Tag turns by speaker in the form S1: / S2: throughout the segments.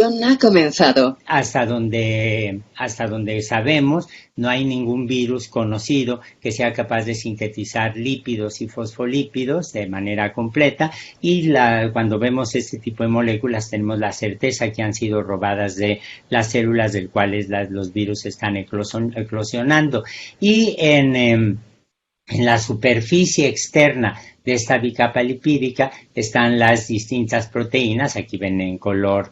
S1: Ha comenzado.
S2: Hasta donde sabemos, no hay ningún virus conocido que sea capaz de sintetizar lípidos y fosfolípidos de manera completa, y cuando vemos este tipo de moléculas tenemos la certeza que han sido robadas de las células del cuales los virus están eclosionando. Y en la superficie externa de esta bicapa lipídica están las distintas proteínas. Aquí ven en color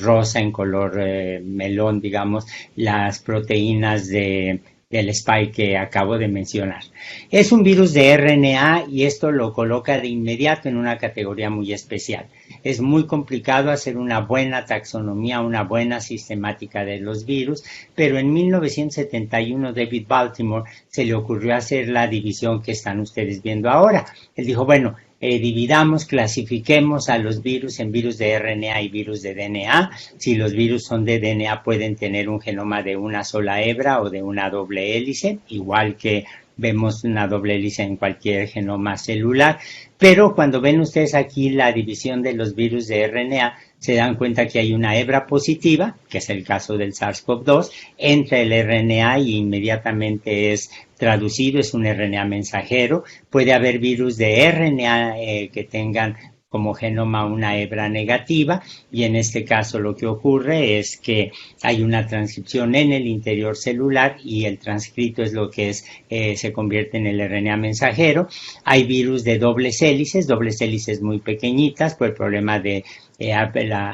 S2: rosa, en color melón, digamos, las proteínas del spike que acabo de mencionar. Es un virus de RNA y esto lo coloca de inmediato en una categoría muy especial. Es muy complicado hacer una buena taxonomía, una buena sistemática de los virus, pero en 1971 David Baltimore se le ocurrió hacer la división que están ustedes viendo ahora. Él dijo, bueno, dividamos, clasifiquemos a los virus en virus de RNA y virus de DNA. Si los virus son de DNA pueden tener un genoma de una sola hebra o de una doble hélice, igual que vemos una doble hélice en cualquier genoma celular. Pero cuando ven ustedes aquí la división de los virus de RNA, se dan cuenta que hay una hebra positiva, que es el caso del SARS-CoV-2, entra el RNA y inmediatamente es traducido, es un RNA mensajero. Puede haber virus de RNA que tengan como genoma una hebra negativa, y en este caso lo que ocurre es que hay una transcripción en el interior celular y el transcrito es lo que se convierte en el RNA mensajero. Hay virus de dobles hélices muy pequeñitas por el problema de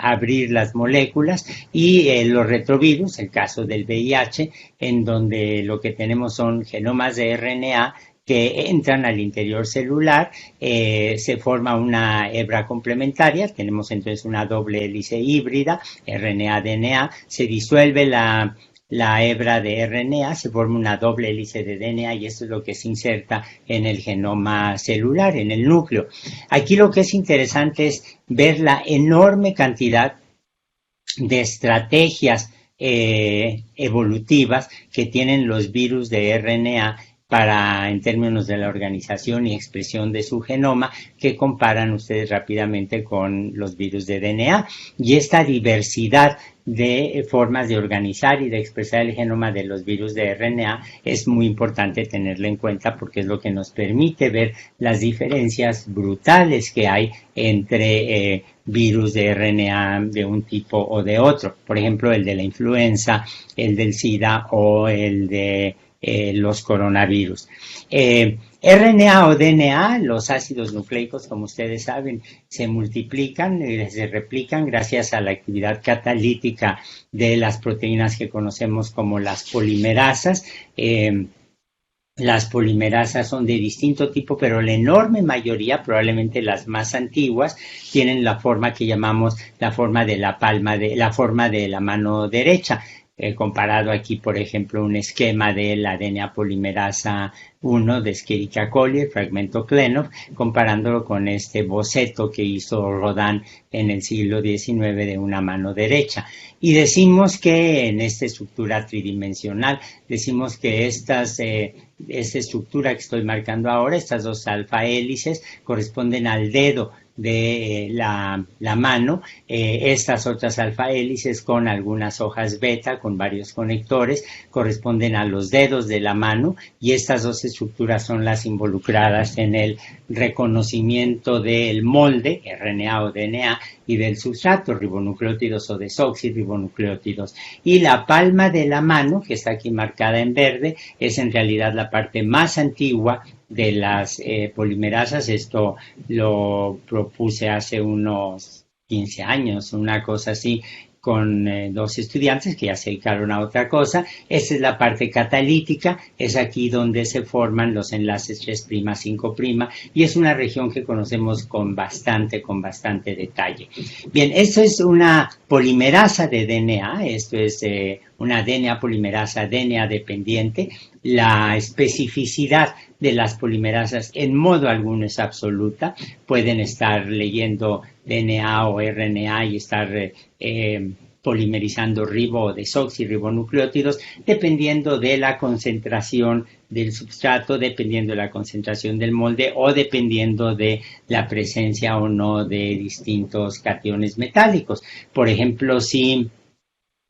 S2: abrir las moléculas, y los retrovirus, el caso del VIH, en donde lo que tenemos son genomas de RNA que entran al interior celular, se forma una hebra complementaria, tenemos entonces una doble hélice híbrida, RNA-DNA, se disuelve la hebra de RNA, se forma una doble hélice de DNA y esto es lo que se inserta en el genoma celular, en el núcleo. Aquí lo que es interesante es ver la enorme cantidad de estrategias evolutivas que tienen los virus de RNA en términos de la organización y expresión de su genoma, que comparan ustedes rápidamente con los virus de DNA. Y esta diversidad de formas de organizar y de expresar el genoma de los virus de RNA es muy importante tenerla en cuenta, porque es lo que nos permite ver las diferencias brutales que hay entre virus de RNA de un tipo o de otro. Por ejemplo, el de la influenza, el del SIDA o el de los coronavirus. RNA o DNA, los ácidos nucleicos, como ustedes saben, se multiplican, se replican gracias a la actividad catalítica de las proteínas que conocemos como las polimerasas. Las polimerasas son de distinto tipo, pero la enorme mayoría, probablemente las más antiguas, tienen la forma que llamamos la forma de la forma de la mano derecha. Comparado aquí, por ejemplo, un esquema de la DNA polimerasa 1 de Escherichia coli, el fragmento Klenov, comparándolo con este boceto que hizo Rodin en el siglo XIX de una mano derecha. Y decimos que en esta estructura tridimensional, decimos que esta estructura que estoy marcando ahora, estas dos alfa hélices, corresponden al dedo de la mano, estas otras alfa hélices con algunas hojas beta, con varios conectores, corresponden a los dedos de la mano, y estas dos estructuras son las involucradas en el reconocimiento del molde, RNA o DNA, y del sustrato, ribonucleótidos o desoxirribonucleótidos. Y la palma de la mano, que está aquí marcada en verde, es en realidad la parte más antigua de las polimerasas. Esto lo propuse hace unos 15 años, una cosa así, con dos estudiantes que ya se dedicaron a otra cosa. Esta es la parte catalítica, es aquí donde se forman los enlaces 3', 5', y es una región que conocemos con bastante detalle. Bien, esto es una polimerasa de DNA, esto es una DNA polimerasa DNA dependiente. La especificidad de las polimerasas en modo alguno es absoluta. Pueden estar leyendo DNA o RNA y estar polimerizando ribo o desoxirribonucleótidos, dependiendo de la concentración del substrato, dependiendo de la concentración del molde o dependiendo de la presencia o no de distintos cationes metálicos. Por ejemplo, si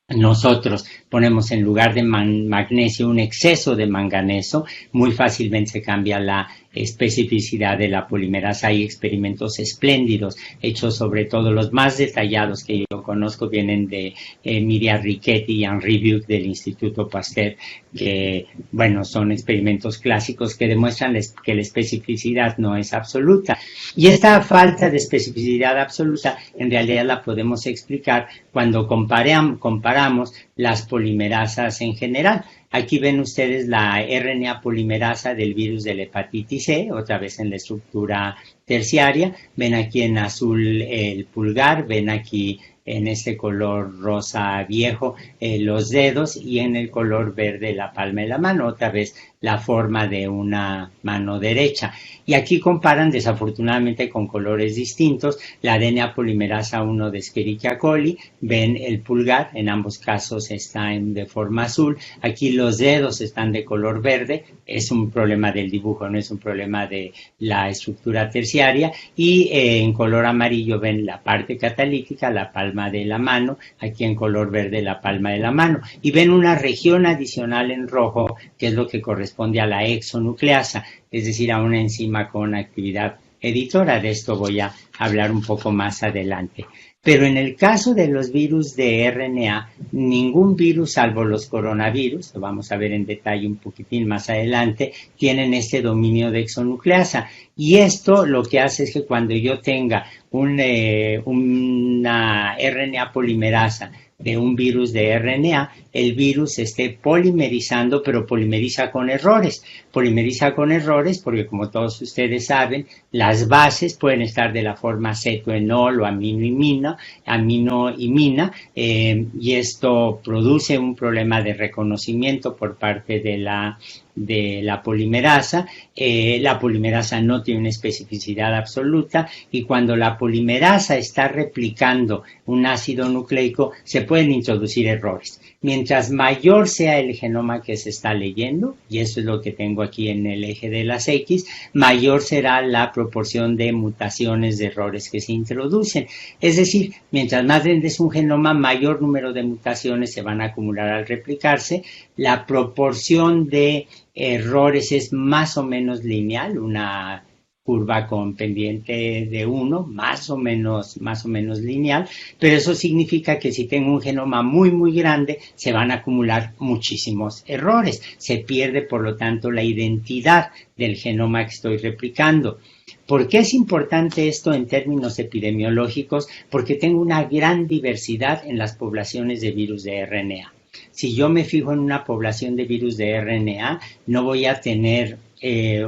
S2: nosotros ponemos en lugar de magnesio un exceso de manganeso, muy fácilmente se cambia la especificidad de la polimerasa. Hay experimentos espléndidos hechos, sobre todo los más detallados que yo conozco vienen de Miriam Riquetti y Henri Buch del Instituto Pasteur, que bueno, son experimentos clásicos que demuestran que la especificidad no es absoluta. Y esta falta de especificidad absoluta en realidad la podemos explicar cuando comparamos las polimerasas en general. Aquí ven ustedes la RNA polimerasa del virus de la hepatitis C, otra vez en la estructura terciaria. Ven aquí en azul el pulgar, ven aquí en este color rosa viejo los dedos y en el color verde la palma de la mano, otra vez la forma de una mano derecha. Y aquí comparan desafortunadamente con colores distintos la DNA polimerasa 1 de Escherichia coli. Ven el pulgar, en ambos casos está de forma azul. Aquí los dedos están de color verde. Es un problema del dibujo, no es un problema de la estructura terciaria. Y en color amarillo ven la parte catalítica, la palma de la mano. Aquí en color verde la palma de la mano. Y ven una región adicional en rojo, que es lo que corresponde a la exonucleasa, es decir, a una enzima con actividad editora. De esto voy a hablar un poco más adelante. Pero en el caso de los virus de RNA, ningún virus, salvo los coronavirus, lo vamos a ver en detalle un poquitín más adelante, tienen este dominio de exonucleasa. Y esto lo que hace es que cuando yo tenga una RNA polimerasa de un virus de RNA, el virus esté polimerizando, pero polimeriza con errores. Polimeriza con errores porque, como todos ustedes saben, las bases pueden estar de la forma cetoenol o aminoimina, y esto produce un problema de reconocimiento por parte de la polimerasa. La polimerasa no tiene una especificidad absoluta y cuando la polimerasa está replicando un ácido nucleico se pueden introducir errores. Mientras mayor sea el genoma que se está leyendo, y eso es lo que tengo aquí en el eje de las X, mayor será la proporción de mutaciones de errores que se introducen. Es decir, mientras más grande es un genoma, mayor número de mutaciones se van a acumular al replicarse. La proporción de errores es más o menos lineal, una curva con pendiente de 1, más o menos lineal, pero eso significa que si tengo un genoma muy grande, se van a acumular muchísimos errores. Se pierde, por lo tanto, la identidad del genoma que estoy replicando. ¿Por qué es importante esto en términos epidemiológicos? Porque tengo una gran diversidad en las poblaciones de virus de RNA. Si yo me fijo en una población de virus de RNA, no voy a tener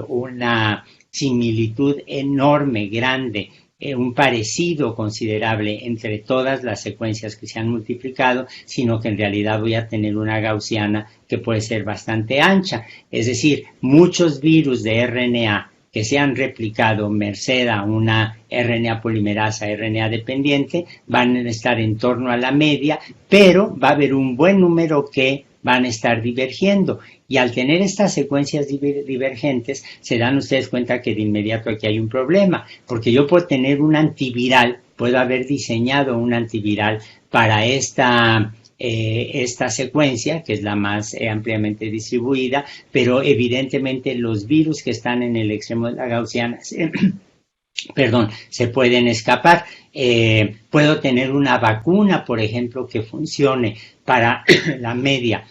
S2: una similitud enorme, grande, un parecido considerable entre todas las secuencias que se han multiplicado, sino que en realidad voy a tener una gaussiana que puede ser bastante ancha. Es decir, muchos virus de RNA que se han replicado merced a una RNA polimerasa, RNA dependiente, van a estar en torno a la media, pero va a haber un buen número que van a estar divergiendo. Y al tener estas secuencias divergentes, se dan ustedes cuenta que de inmediato aquí hay un problema, porque yo puedo tener un antiviral, puedo haber diseñado un antiviral para esta secuencia, que es la más ampliamente distribuida, pero evidentemente los virus que están en el extremo de la gaussiana se pueden escapar. Puedo tener una vacuna, por ejemplo, que funcione para la media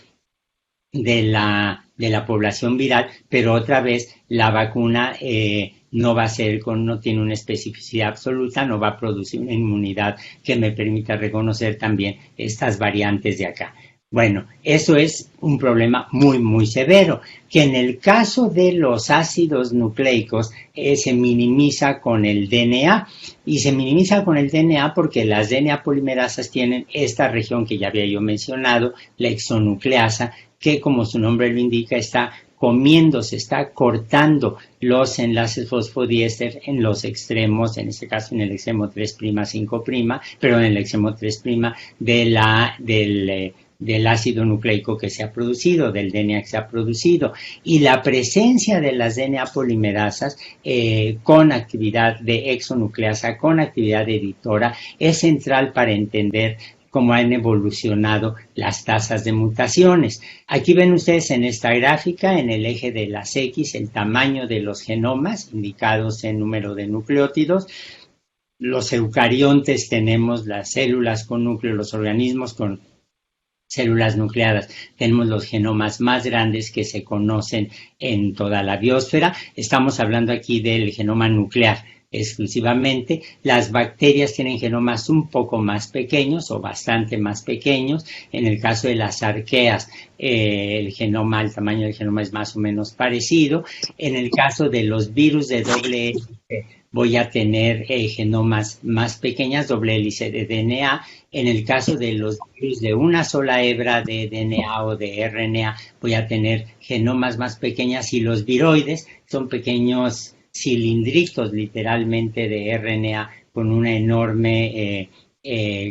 S2: de la población viral, pero otra vez la vacuna no tiene una especificidad absoluta, no va a producir una inmunidad que me permita reconocer también estas variantes de acá. Bueno, eso es un problema muy severo, que en el caso de los ácidos nucleicos se minimiza con el DNA, y se minimiza con el DNA porque las DNA polimerasas tienen esta región que ya había yo mencionado, la exonucleasa, que como su nombre lo indica está comiendo, se está cortando los enlaces fosfodiéster en los extremos, en este caso en el extremo 3', 5', pero en el extremo 3' del ácido nucleico que se ha producido, del DNA que se ha producido, y la presencia de las DNA polimerasas con actividad de exonucleasa, con actividad editora, es central para entender cómo han evolucionado las tasas de mutaciones. Aquí ven ustedes en esta gráfica, en el eje de las X, el tamaño de los genomas indicados en número de nucleótidos. Los eucariontes tenemos las células con núcleo, los organismos con células nucleadas. Tenemos los genomas más grandes que se conocen en toda la biosfera. Estamos hablando aquí del genoma nuclear exclusivamente. Las bacterias tienen genomas un poco más pequeños o bastante más pequeños. En el caso de las arqueas, el tamaño del genoma es más o menos parecido. En el caso de los virus de doble hélice, voy a tener genomas más pequeñas, doble hélice de DNA. En el caso de los virus de una sola hebra de DNA o de RNA, voy a tener genomas más pequeñas, y los viroides son pequeños cilindritos literalmente de RNA con un enorme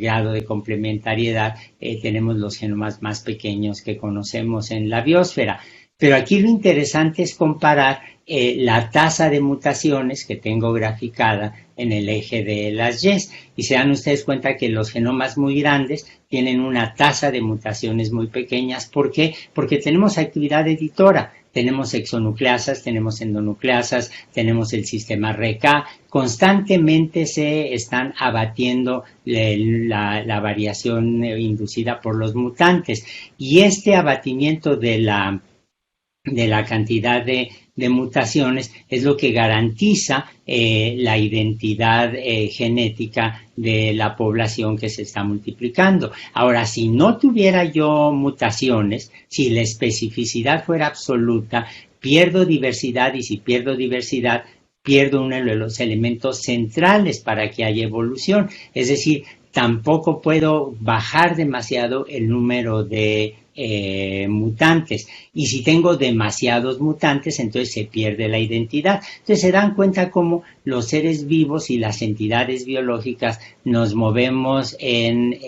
S2: grado de complementariedad. Tenemos los genomas más pequeños que conocemos en la biosfera. Pero aquí lo interesante es comparar la tasa de mutaciones que tengo graficada en el eje de las Ys. Y se dan ustedes cuenta que los genomas muy grandes tienen una tasa de mutaciones muy pequeñas. ¿Por qué? Porque tenemos actividad editora. Tenemos exonucleasas, tenemos endonucleasas, tenemos el sistema RK. Constantemente se están abatiendo la variación inducida por los mutantes. Y este abatimiento de la cantidad de mutaciones es lo que garantiza la identidad genética de la población que se está multiplicando. Ahora, si no tuviera yo mutaciones, si la especificidad fuera absoluta, pierdo diversidad, y si pierdo diversidad, pierdo uno de los elementos centrales para que haya evolución. Es decir, tampoco puedo bajar demasiado el número de mutantes, y si tengo demasiados mutantes, entonces se pierde la identidad. Entonces se dan cuenta cómo los seres vivos y las entidades biológicas nos movemos en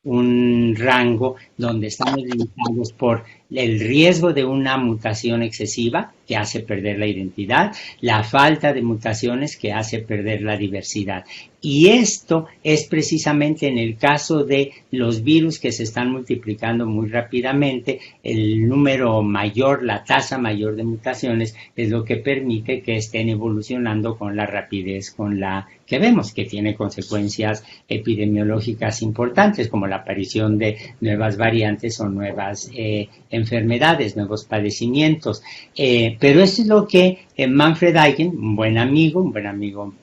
S2: un rango donde estamos limitados por el riesgo de una mutación excesiva que hace perder la identidad, la falta de mutaciones que hace perder la diversidad. Y esto es precisamente en el caso de los virus que se están multiplicando muy rápidamente, el número mayor, la tasa mayor de mutaciones es lo que permite que estén evolucionando con la rapidez con la que vemos, que tiene consecuencias epidemiológicas importantes, como la aparición de nuevas variantes o nuevas enfermedades, nuevos padecimientos. Pero esto es lo que Manfred Eigen, un buen amigo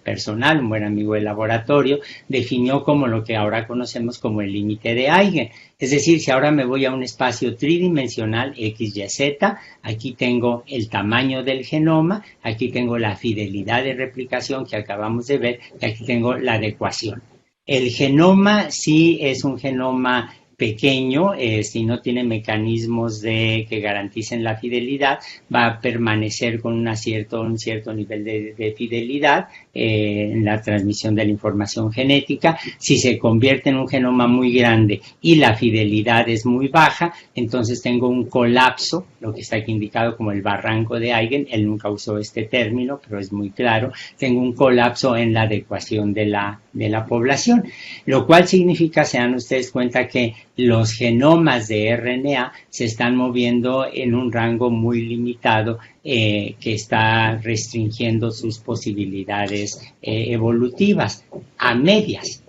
S2: personal, un buen amigo de laboratorio, definió como lo que ahora conocemos como el límite de Eigen. Es decir, si ahora me voy a un espacio tridimensional X, Y, Z, aquí tengo el tamaño del genoma, aquí tengo la fidelidad de replicación que acabamos de ver, y aquí tengo la adecuación. El genoma sí es un genoma pequeño, si no tiene mecanismos que garanticen la fidelidad, va a permanecer con un cierto nivel de fidelidad en la transmisión de la información genética. Si se convierte en un genoma muy grande y la fidelidad es muy baja, entonces tengo un colapso, lo que está aquí indicado como el barranco de Eigen. Él nunca usó este término, pero es muy claro. Tengo un colapso en la adecuación de la población, lo cual significa, se dan ustedes cuenta, que los genomas de RNA se están moviendo en un rango muy limitado que está restringiendo sus posibilidades evolutivas a medias.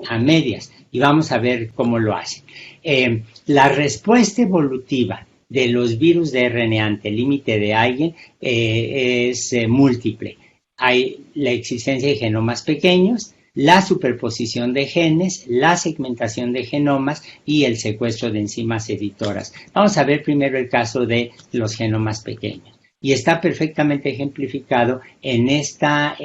S2: Y vamos a ver cómo lo hacen. La respuesta evolutiva de los virus de RNA ante el límite de Eigen es múltiple. Hay la existencia de genomas pequeños, la superposición de genes, la segmentación de genomas y el secuestro de enzimas editoras. Vamos a ver primero el caso de los genomas pequeños. Y está perfectamente ejemplificado en esta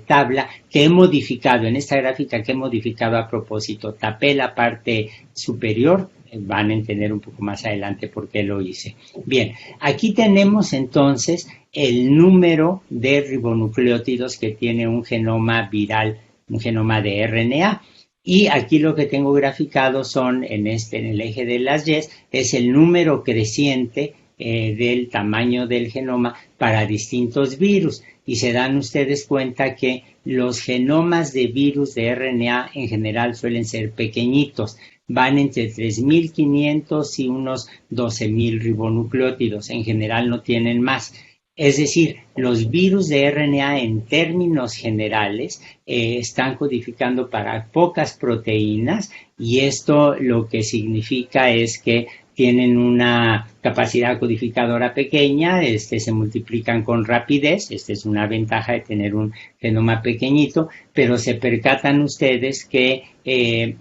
S2: tabla que he modificado, en esta gráfica que he modificado a propósito. Tapé la parte superior, van a entender un poco más adelante por qué lo hice. Bien, aquí tenemos entonces el número de ribonucleótidos que tiene un genoma viral, un genoma de RNA. Y aquí lo que tengo graficado son, en el eje de las Y, es el número creciente del tamaño del genoma para distintos virus. Y se dan ustedes cuenta que los genomas de virus de RNA en general suelen ser pequeñitos. Van entre 3.500 y unos 12.000 ribonucleótidos. En general no tienen más. Es decir, los virus de RNA en términos generales están codificando para pocas proteínas y esto lo que significa es que tienen una capacidad codificadora pequeña, se multiplican con rapidez, esta es una ventaja de tener un genoma pequeñito, pero se percatan ustedes que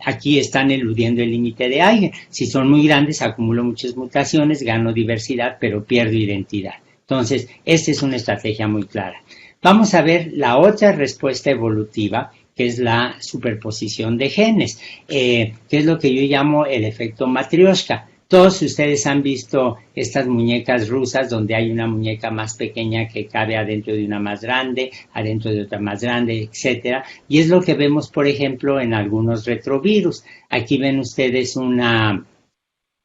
S2: aquí están eludiendo el límite de Eigen. Si son muy grandes, acumulo muchas mutaciones, gano diversidad, pero pierdo identidad. Entonces, esta es una estrategia muy clara. Vamos a ver la otra respuesta evolutiva, que es la superposición de genes, que es lo que yo llamo el efecto Matrioshka. Todos ustedes han visto estas muñecas rusas donde hay una muñeca más pequeña que cabe adentro de una más grande, adentro de otra más grande, etcétera. Y es lo que vemos, por ejemplo, en algunos retrovirus. Aquí ven ustedes una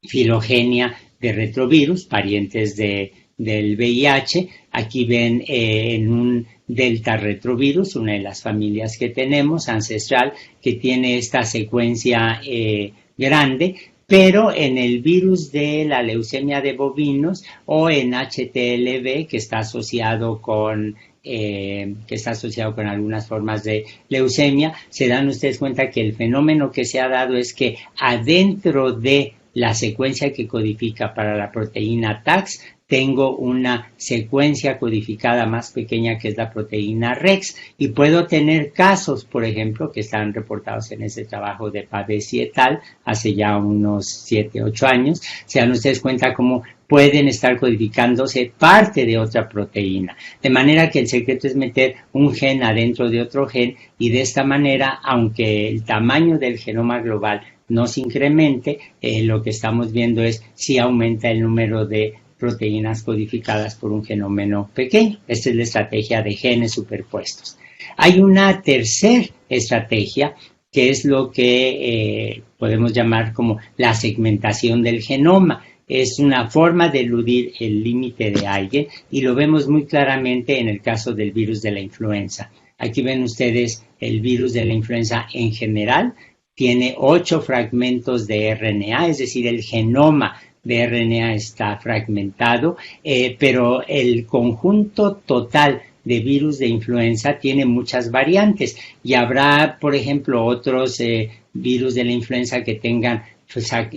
S2: filogenia de retrovirus, parientes del VIH. Aquí ven en un delta retrovirus, una de las familias que tenemos, ancestral, que tiene esta secuencia grande, pero en el virus de la leucemia de bovinos o en HTLV, que está asociado con algunas formas de leucemia, se dan ustedes cuenta que el fenómeno que se ha dado es que adentro de la secuencia que codifica para la proteína TAX, tengo una secuencia codificada más pequeña que es la proteína REX y puedo tener casos, por ejemplo, que están reportados en ese trabajo de Pavesi et al. Hace ya unos 7, 8 años. Se dan ustedes cuenta cómo pueden estar codificándose parte de otra proteína. De manera que el secreto es meter un gen adentro de otro gen y de esta manera, aunque el tamaño del genoma global no se incremente, lo que estamos viendo es si aumenta el número de proteínas codificadas por un genoma pequeño. Esta es la estrategia de genes superpuestos. Hay una tercera estrategia que es lo que podemos llamar como la segmentación del genoma. Es una forma de eludir el límite de Eigen y lo vemos muy claramente en el caso del virus de la influenza. Aquí ven ustedes el virus de la influenza en general. Tiene 8 fragmentos de RNA, es decir, el genoma de RNA está fragmentado, pero el conjunto total de virus de influenza tiene muchas variantes y habrá, por ejemplo, otros virus de la influenza que tengan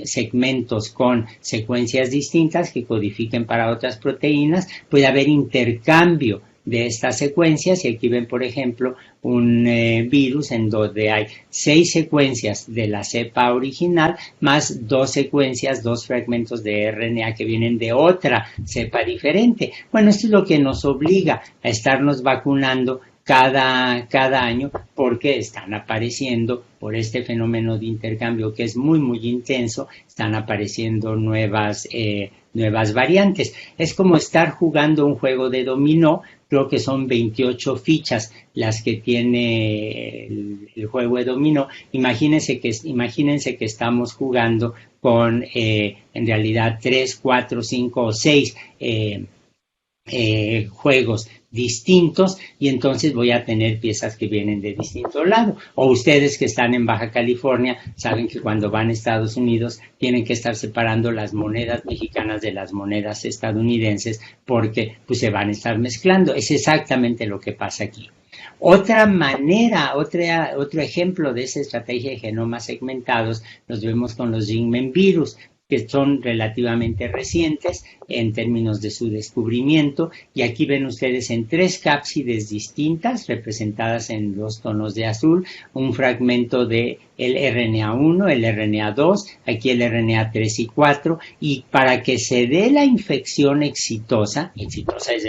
S2: segmentos con secuencias distintas que codifiquen para otras proteínas. Puede haber intercambio de estas secuencias y aquí ven, por ejemplo, un virus en donde hay 6 secuencias de la cepa original más 2 secuencias, 2 fragmentos de RNA que vienen de otra cepa diferente. Bueno, esto es lo que nos obliga a estarnos vacunando cada año porque están apareciendo, por este fenómeno de intercambio que es muy, muy intenso, están apareciendo nuevas variantes. Es como estar jugando un juego de dominó. Creo que son 28 fichas las que tiene el juego de dominó. Imagínense que estamos jugando con, en realidad, 3, 4, 5 o 6 juegos distintos y entonces voy a tener piezas que vienen de distinto lado. O ustedes que están en Baja California saben que cuando van a Estados Unidos tienen que estar separando las monedas mexicanas de las monedas estadounidenses porque pues se van a estar mezclando. Es exactamente lo que pasa aquí. Otra manera, otro ejemplo de esa estrategia de genomas segmentados los vemos con los Jingmen virus, que son relativamente recientes en términos de su descubrimiento, y aquí ven ustedes en 3 cápsides distintas representadas en 2 tonos de azul, un fragmento de el RNA1, el RNA2, aquí el RNA3 y 4, y para que se dé la infección exitosa es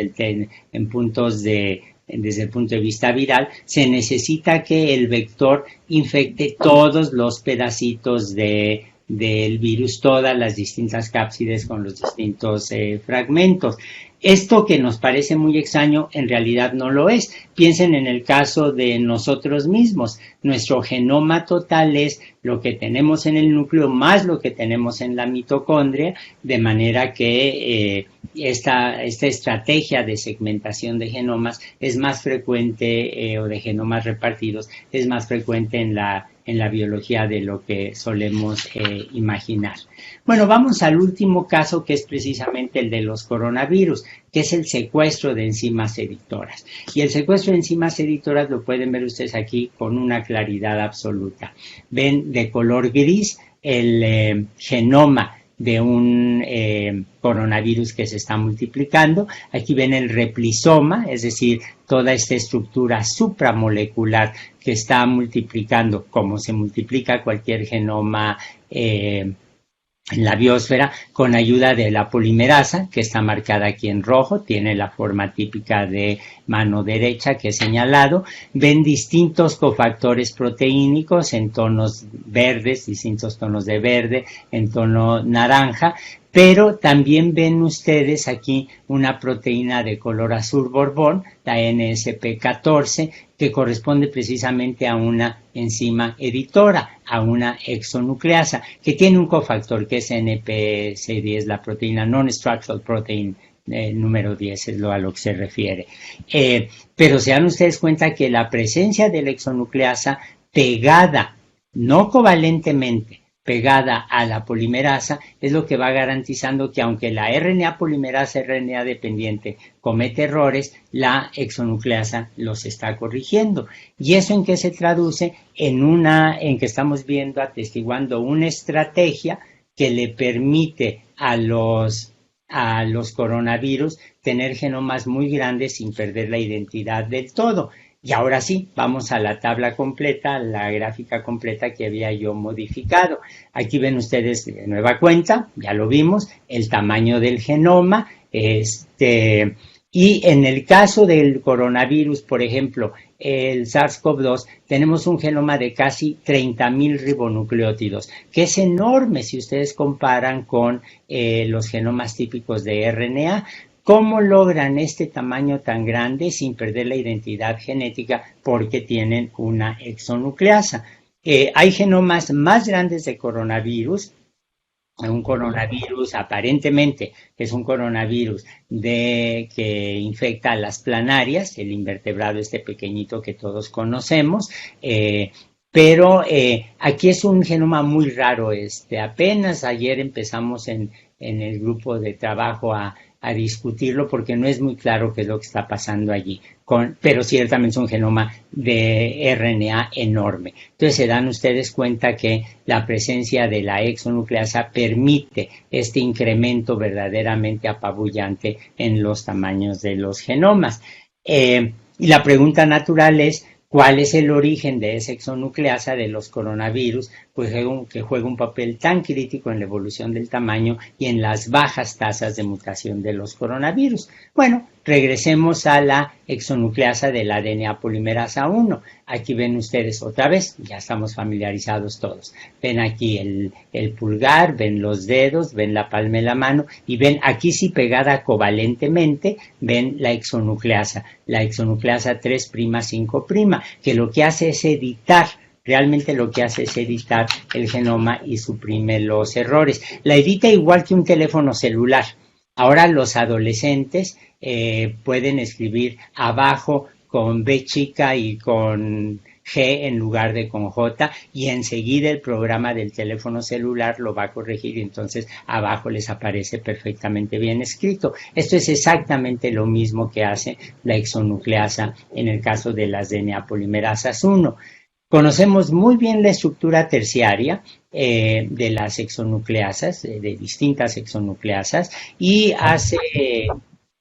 S2: en puntos desde el punto de vista viral, se necesita que el vector infecte todos los pedacitos de del virus, todas las distintas cápsides con los distintos fragmentos. Esto que nos parece muy extraño, en realidad no lo es. Piensen en el caso de nosotros mismos. Nuestro genoma total es lo que tenemos en el núcleo más lo que tenemos en la mitocondria, de manera que esta estrategia de segmentación de genomas es más frecuente, o de genomas repartidos, es más frecuente en la biología de lo que solemos imaginar. Bueno, vamos al último caso, que es precisamente el de los coronavirus, que es el secuestro de enzimas editoras. Y el secuestro de enzimas editoras lo pueden ver ustedes aquí con una claridad absoluta. Ven de color gris el genoma de un coronavirus que se está multiplicando. Aquí ven el replisoma, es decir, toda esta estructura supramolecular que está multiplicando, como se multiplica cualquier genoma en la biosfera, con ayuda de la polimerasa, que está marcada aquí en rojo, tiene la forma típica de mano derecha que he señalado. Ven distintos cofactores proteínicos en tonos verdes, distintos tonos de verde, en tono naranja, pero también ven ustedes aquí una proteína de color azul borbón, la NSP14, que corresponde precisamente a una enzima editora, a una exonucleasa, que tiene un cofactor que es NPC10, la proteína Non-Structural Protein número 10, es a lo que se refiere. Pero se dan ustedes cuenta que la presencia de la exonucleasa pegada, no covalentemente, pegada a la polimerasa, es lo que va garantizando que aunque la RNA polimerasa, RNA dependiente, comete errores, la exonucleasa los está corrigiendo. ¿Y eso en qué se traduce? En que estamos viendo, atestiguando una estrategia que le permite a los coronavirus tener genomas muy grandes sin perder la identidad del todo. Y ahora sí, vamos a la tabla completa, la gráfica completa que había yo modificado. Aquí ven ustedes de nueva cuenta, ya lo vimos, el tamaño del genoma, y en el caso del coronavirus, por ejemplo, el SARS-CoV-2, tenemos un genoma de casi 30.000 ribonucleótidos, que es enorme si ustedes comparan con los genomas típicos de RNA. ¿Cómo logran este tamaño tan grande sin perder la identidad genética? Porque tienen una exonucleasa. Hay genomas más grandes de coronavirus. Un coronavirus aparentemente es un coronavirus que infecta a las planarias, el invertebrado este pequeñito que todos conocemos, pero aquí es un genoma muy raro. Apenas ayer empezamos en el grupo de trabajo a discutirlo porque no es muy claro qué es lo que está pasando allí, pero ciertamente es un genoma de RNA enorme. Entonces se dan ustedes cuenta que la presencia de la exonucleasa permite este incremento verdaderamente apabullante en los tamaños de los genomas. Y la pregunta natural es, ¿cuál es el origen de esa exonucleasa de los coronavirus? Pues que juega un papel tan crítico en la evolución del tamaño y en las bajas tasas de mutación de los coronavirus. Bueno, regresemos a la exonucleasa del ADN polimerasa 1. Aquí ven ustedes otra vez, ya estamos familiarizados todos. Ven aquí el pulgar, ven los dedos, ven la palma de la mano y ven aquí sí pegada covalentemente, ven la exonucleasa 3'5', que lo que hace es editar. Realmente lo que hace es editar el genoma y suprime los errores. La edita igual que un teléfono celular. Ahora los adolescentes pueden escribir abajo con B chica y con G en lugar de con J, y enseguida el programa del teléfono celular lo va a corregir y entonces abajo les aparece perfectamente bien escrito. Esto es exactamente lo mismo que hace la exonucleasa en el caso de las DNA polimerasas 1. Conocemos muy bien la estructura terciaria de las exonucleasas, de distintas exonucleasas, y hace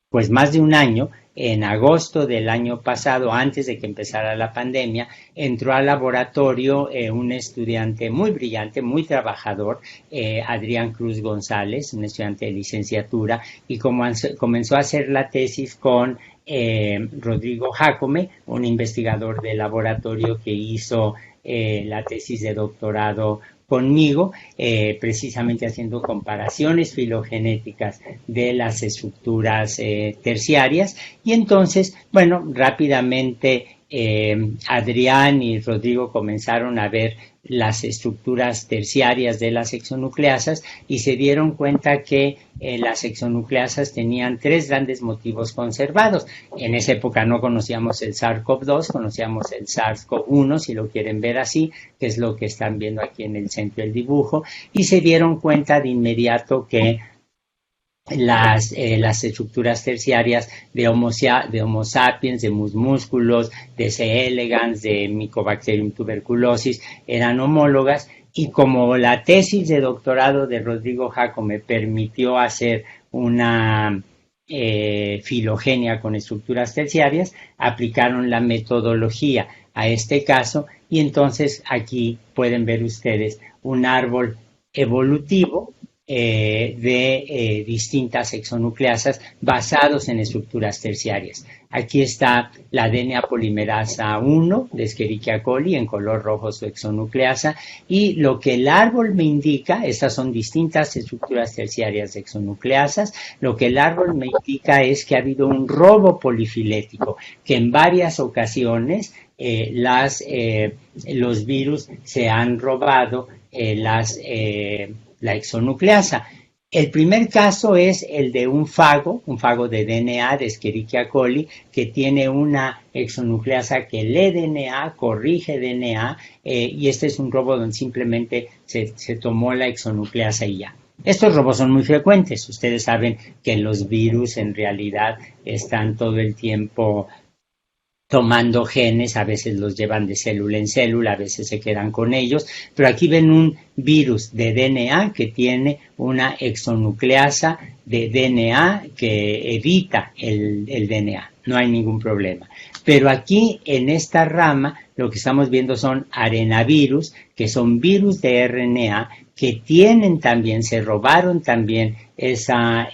S2: pues más de un año, en agosto del año pasado, antes de que empezara la pandemia, entró al laboratorio un estudiante muy brillante, muy trabajador, Adrián Cruz González, un estudiante de licenciatura, y comenzó a hacer la tesis con Rodrigo Jácome, un investigador de laboratorio que hizo la tesis de doctorado conmigo, precisamente haciendo comparaciones filogenéticas de las estructuras terciarias. Y entonces, bueno, rápidamente Adrián y Rodrigo comenzaron a ver las estructuras terciarias de las exonucleasas y se dieron cuenta que las exonucleasas tenían tres grandes motivos conservados. En esa época no conocíamos el SARS-CoV-2, conocíamos el SARS-CoV-1, si lo quieren ver así, que es lo que están viendo aquí en el centro del dibujo, y se dieron cuenta de inmediato que las estructuras terciarias de Homo sapiens, de Mus musculus, de C. elegans, de Mycobacterium tuberculosis eran homólogas, y como la tesis de doctorado de Rodrigo Jácome me permitió hacer una filogenia con estructuras terciarias, aplicaron la metodología a este caso, y entonces aquí pueden ver ustedes un árbol evolutivo de distintas exonucleasas basados en estructuras terciarias. Aquí está la DNA polimerasa 1 de Escherichia coli, en color rojo su exonucleasa, y lo que el árbol me indica, estas son distintas estructuras terciarias de exonucleasas, lo que el árbol me indica es que ha habido un robo polifilético, que en varias ocasiones los virus se han robado la exonucleasa. El primer caso es el de un fago de DNA de Escherichia coli, que tiene una exonucleasa que lee DNA, corrige DNA, y este es un robo donde simplemente se tomó la exonucleasa y ya. Estos robos son muy frecuentes. Ustedes saben que los virus en realidad están todo el tiempo tomando genes, a veces los llevan de célula en célula, a veces se quedan con ellos, pero aquí ven un virus de DNA que tiene una exonucleasa de DNA que evita el DNA, no hay ningún problema. Pero aquí en esta rama lo que estamos viendo son arenavirus, que son virus de RNA que tienen también, se robaron también esa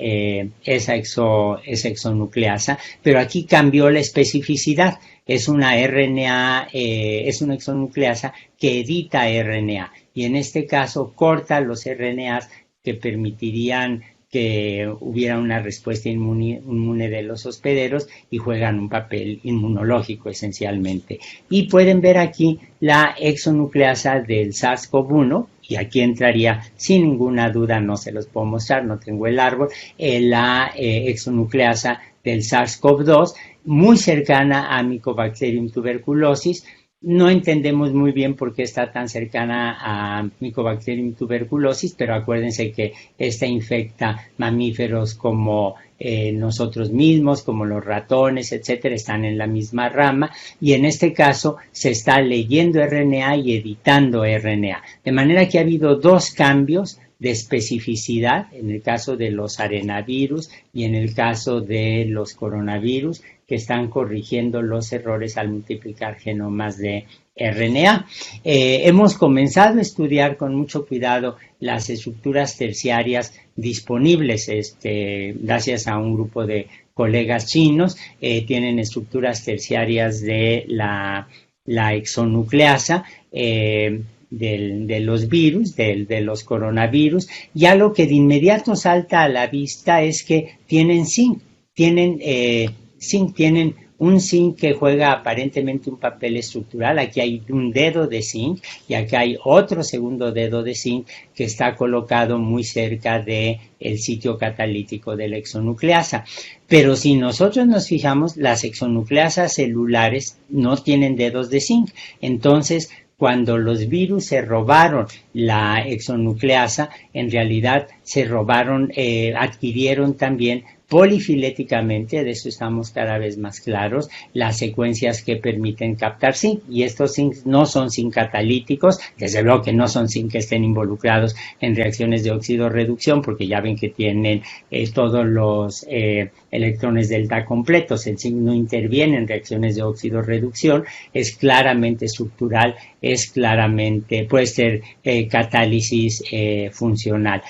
S2: exonucleasa, pero aquí cambió la especificidad. Es una RNA, es una exonucleasa que edita RNA, y en este caso corta los RNAs que permitirían que hubiera una respuesta inmune de los hospederos, y juegan un papel inmunológico esencialmente. Y pueden ver aquí la exonucleasa del SARS-CoV-1, y aquí entraría sin ninguna duda, no se los puedo mostrar, no tengo el árbol, la exonucleasa del SARS-CoV-2, muy cercana a Mycobacterium tuberculosis. No entendemos muy bien por qué está tan cercana a Mycobacterium tuberculosis, pero acuérdense que esta infecta mamíferos como nosotros mismos, como los ratones, etcétera, están en la misma rama, y en este caso se está leyendo RNA y editando RNA. De manera que ha habido dos cambios de especificidad en el caso de los arenavirus y en el caso de los coronavirus, que están corrigiendo los errores al multiplicar genomas de RNA. Hemos comenzado a estudiar con mucho cuidado las estructuras terciarias disponibles, gracias a un grupo de colegas chinos. Tienen estructuras terciarias de la exonucleasa, de los virus, de los coronavirus. Ya lo que de inmediato salta a la vista es que tienen zinc, tienen un zinc que juega aparentemente un papel estructural. Aquí hay un dedo de zinc y aquí hay otro segundo dedo de zinc que está colocado muy cerca del sitio catalítico de la exonucleasa. Pero si nosotros nos fijamos, las exonucleasas celulares no tienen dedos de zinc. Entonces, cuando los virus se robaron la exonucleasa, en realidad adquirieron también polifiléticamente, de eso estamos cada vez más claros, las secuencias que permiten captar zinc, y estos zinc no son zinc catalíticos, desde luego que no son zinc que estén involucrados en reacciones de oxidorreducción, porque ya ven que tienen todos los electrones delta completos. El zinc no interviene en reacciones de oxidorreducción, es claramente estructural, puede ser catálisis funcional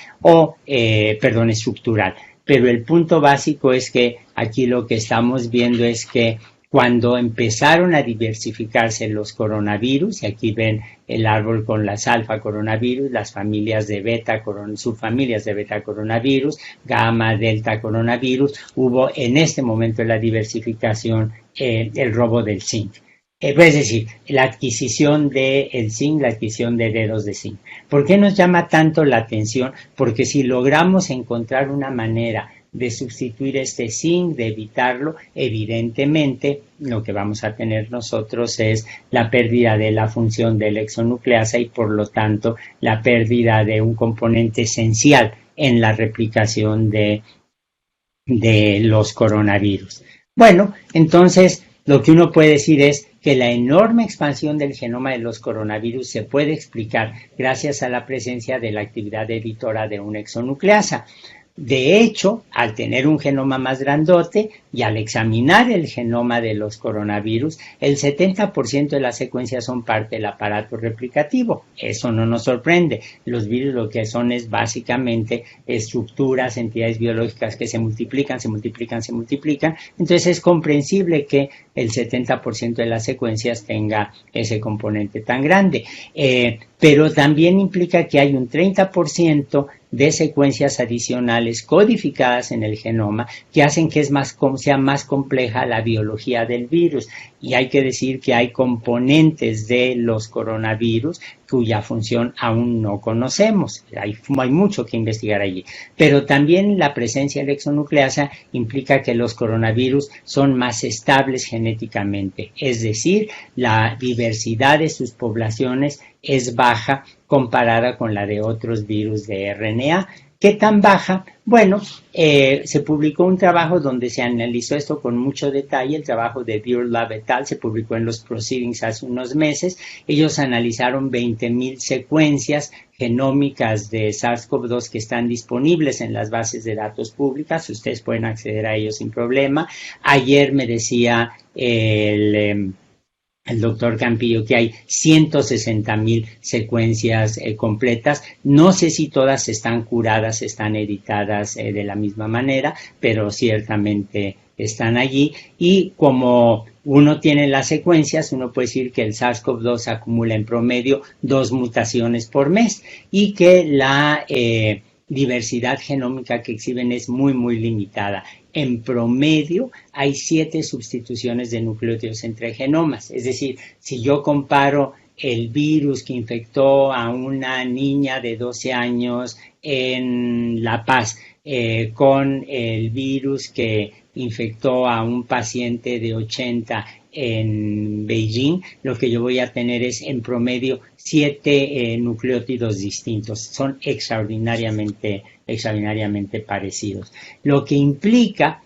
S2: estructural. pero el punto básico es que aquí lo que estamos viendo es que cuando empezaron a diversificarse los coronavirus, y aquí ven el árbol con las alfa coronavirus, las familias de subfamilias de beta coronavirus, gamma, delta coronavirus, hubo en este momento de la diversificación el robo del zinc. Es decir, la adquisición del zinc, la adquisición de dedos de zinc. ¿Por qué nos llama tanto la atención? Porque si logramos encontrar una manera de sustituir este zinc, de evitarlo, evidentemente lo que vamos a tener nosotros es la pérdida de la función del exonucleasa y por lo tanto la pérdida de un componente esencial en la replicación de los coronavirus. Bueno, entonces lo que uno puede decir es que la enorme expansión del genoma de los coronavirus se puede explicar gracias a la presencia de la actividad editora de una exonucleasa. De hecho, al tener un genoma más grandote y al examinar el genoma de los coronavirus, el 70% de las secuencias son parte del aparato replicativo. Eso no nos sorprende. Los virus lo que son es básicamente estructuras, entidades biológicas que se multiplican. Entonces es comprensible que el 70% de las secuencias tenga ese componente tan grande. Pero también implica que hay un 30% de secuencias adicionales codificadas en el genoma que hacen que sea más compleja la biología del virus. Y hay que decir que hay componentes de los coronavirus cuya función aún no conocemos. Hay mucho que investigar allí. Pero también la presencia de exonucleasa implica que los coronavirus son más estables genéticamente. Es decir, la diversidad de sus poblaciones es baja comparada con la de otros virus de RNA. ¿Qué tan baja? Bueno, se publicó un trabajo donde se analizó esto con mucho detalle, el trabajo de Dearlove et al. Se publicó en los Proceedings hace unos meses. Ellos analizaron 20,000 secuencias genómicas de SARS-CoV-2 que están disponibles en las bases de datos públicas. Ustedes pueden acceder a ellos sin problema. Ayer me decía el doctor Campillo que hay 160,000 secuencias completas. No sé si todas están curadas, están editadas de la misma manera, pero ciertamente están allí. Y como uno tiene las secuencias, uno puede decir que el SARS-CoV-2 acumula en promedio 2 mutaciones por mes y que la diversidad genómica que exhiben es muy, muy limitada. En promedio hay 7 sustituciones de nucleótidos entre genomas. Es decir, si yo comparo el virus que infectó a una niña de 12 años en La Paz con el virus que infectó a un paciente de 80 en Beijing, lo que yo voy a tener es en promedio 7 nucleótidos distintos. Son extraordinariamente parecidos. Lo que implica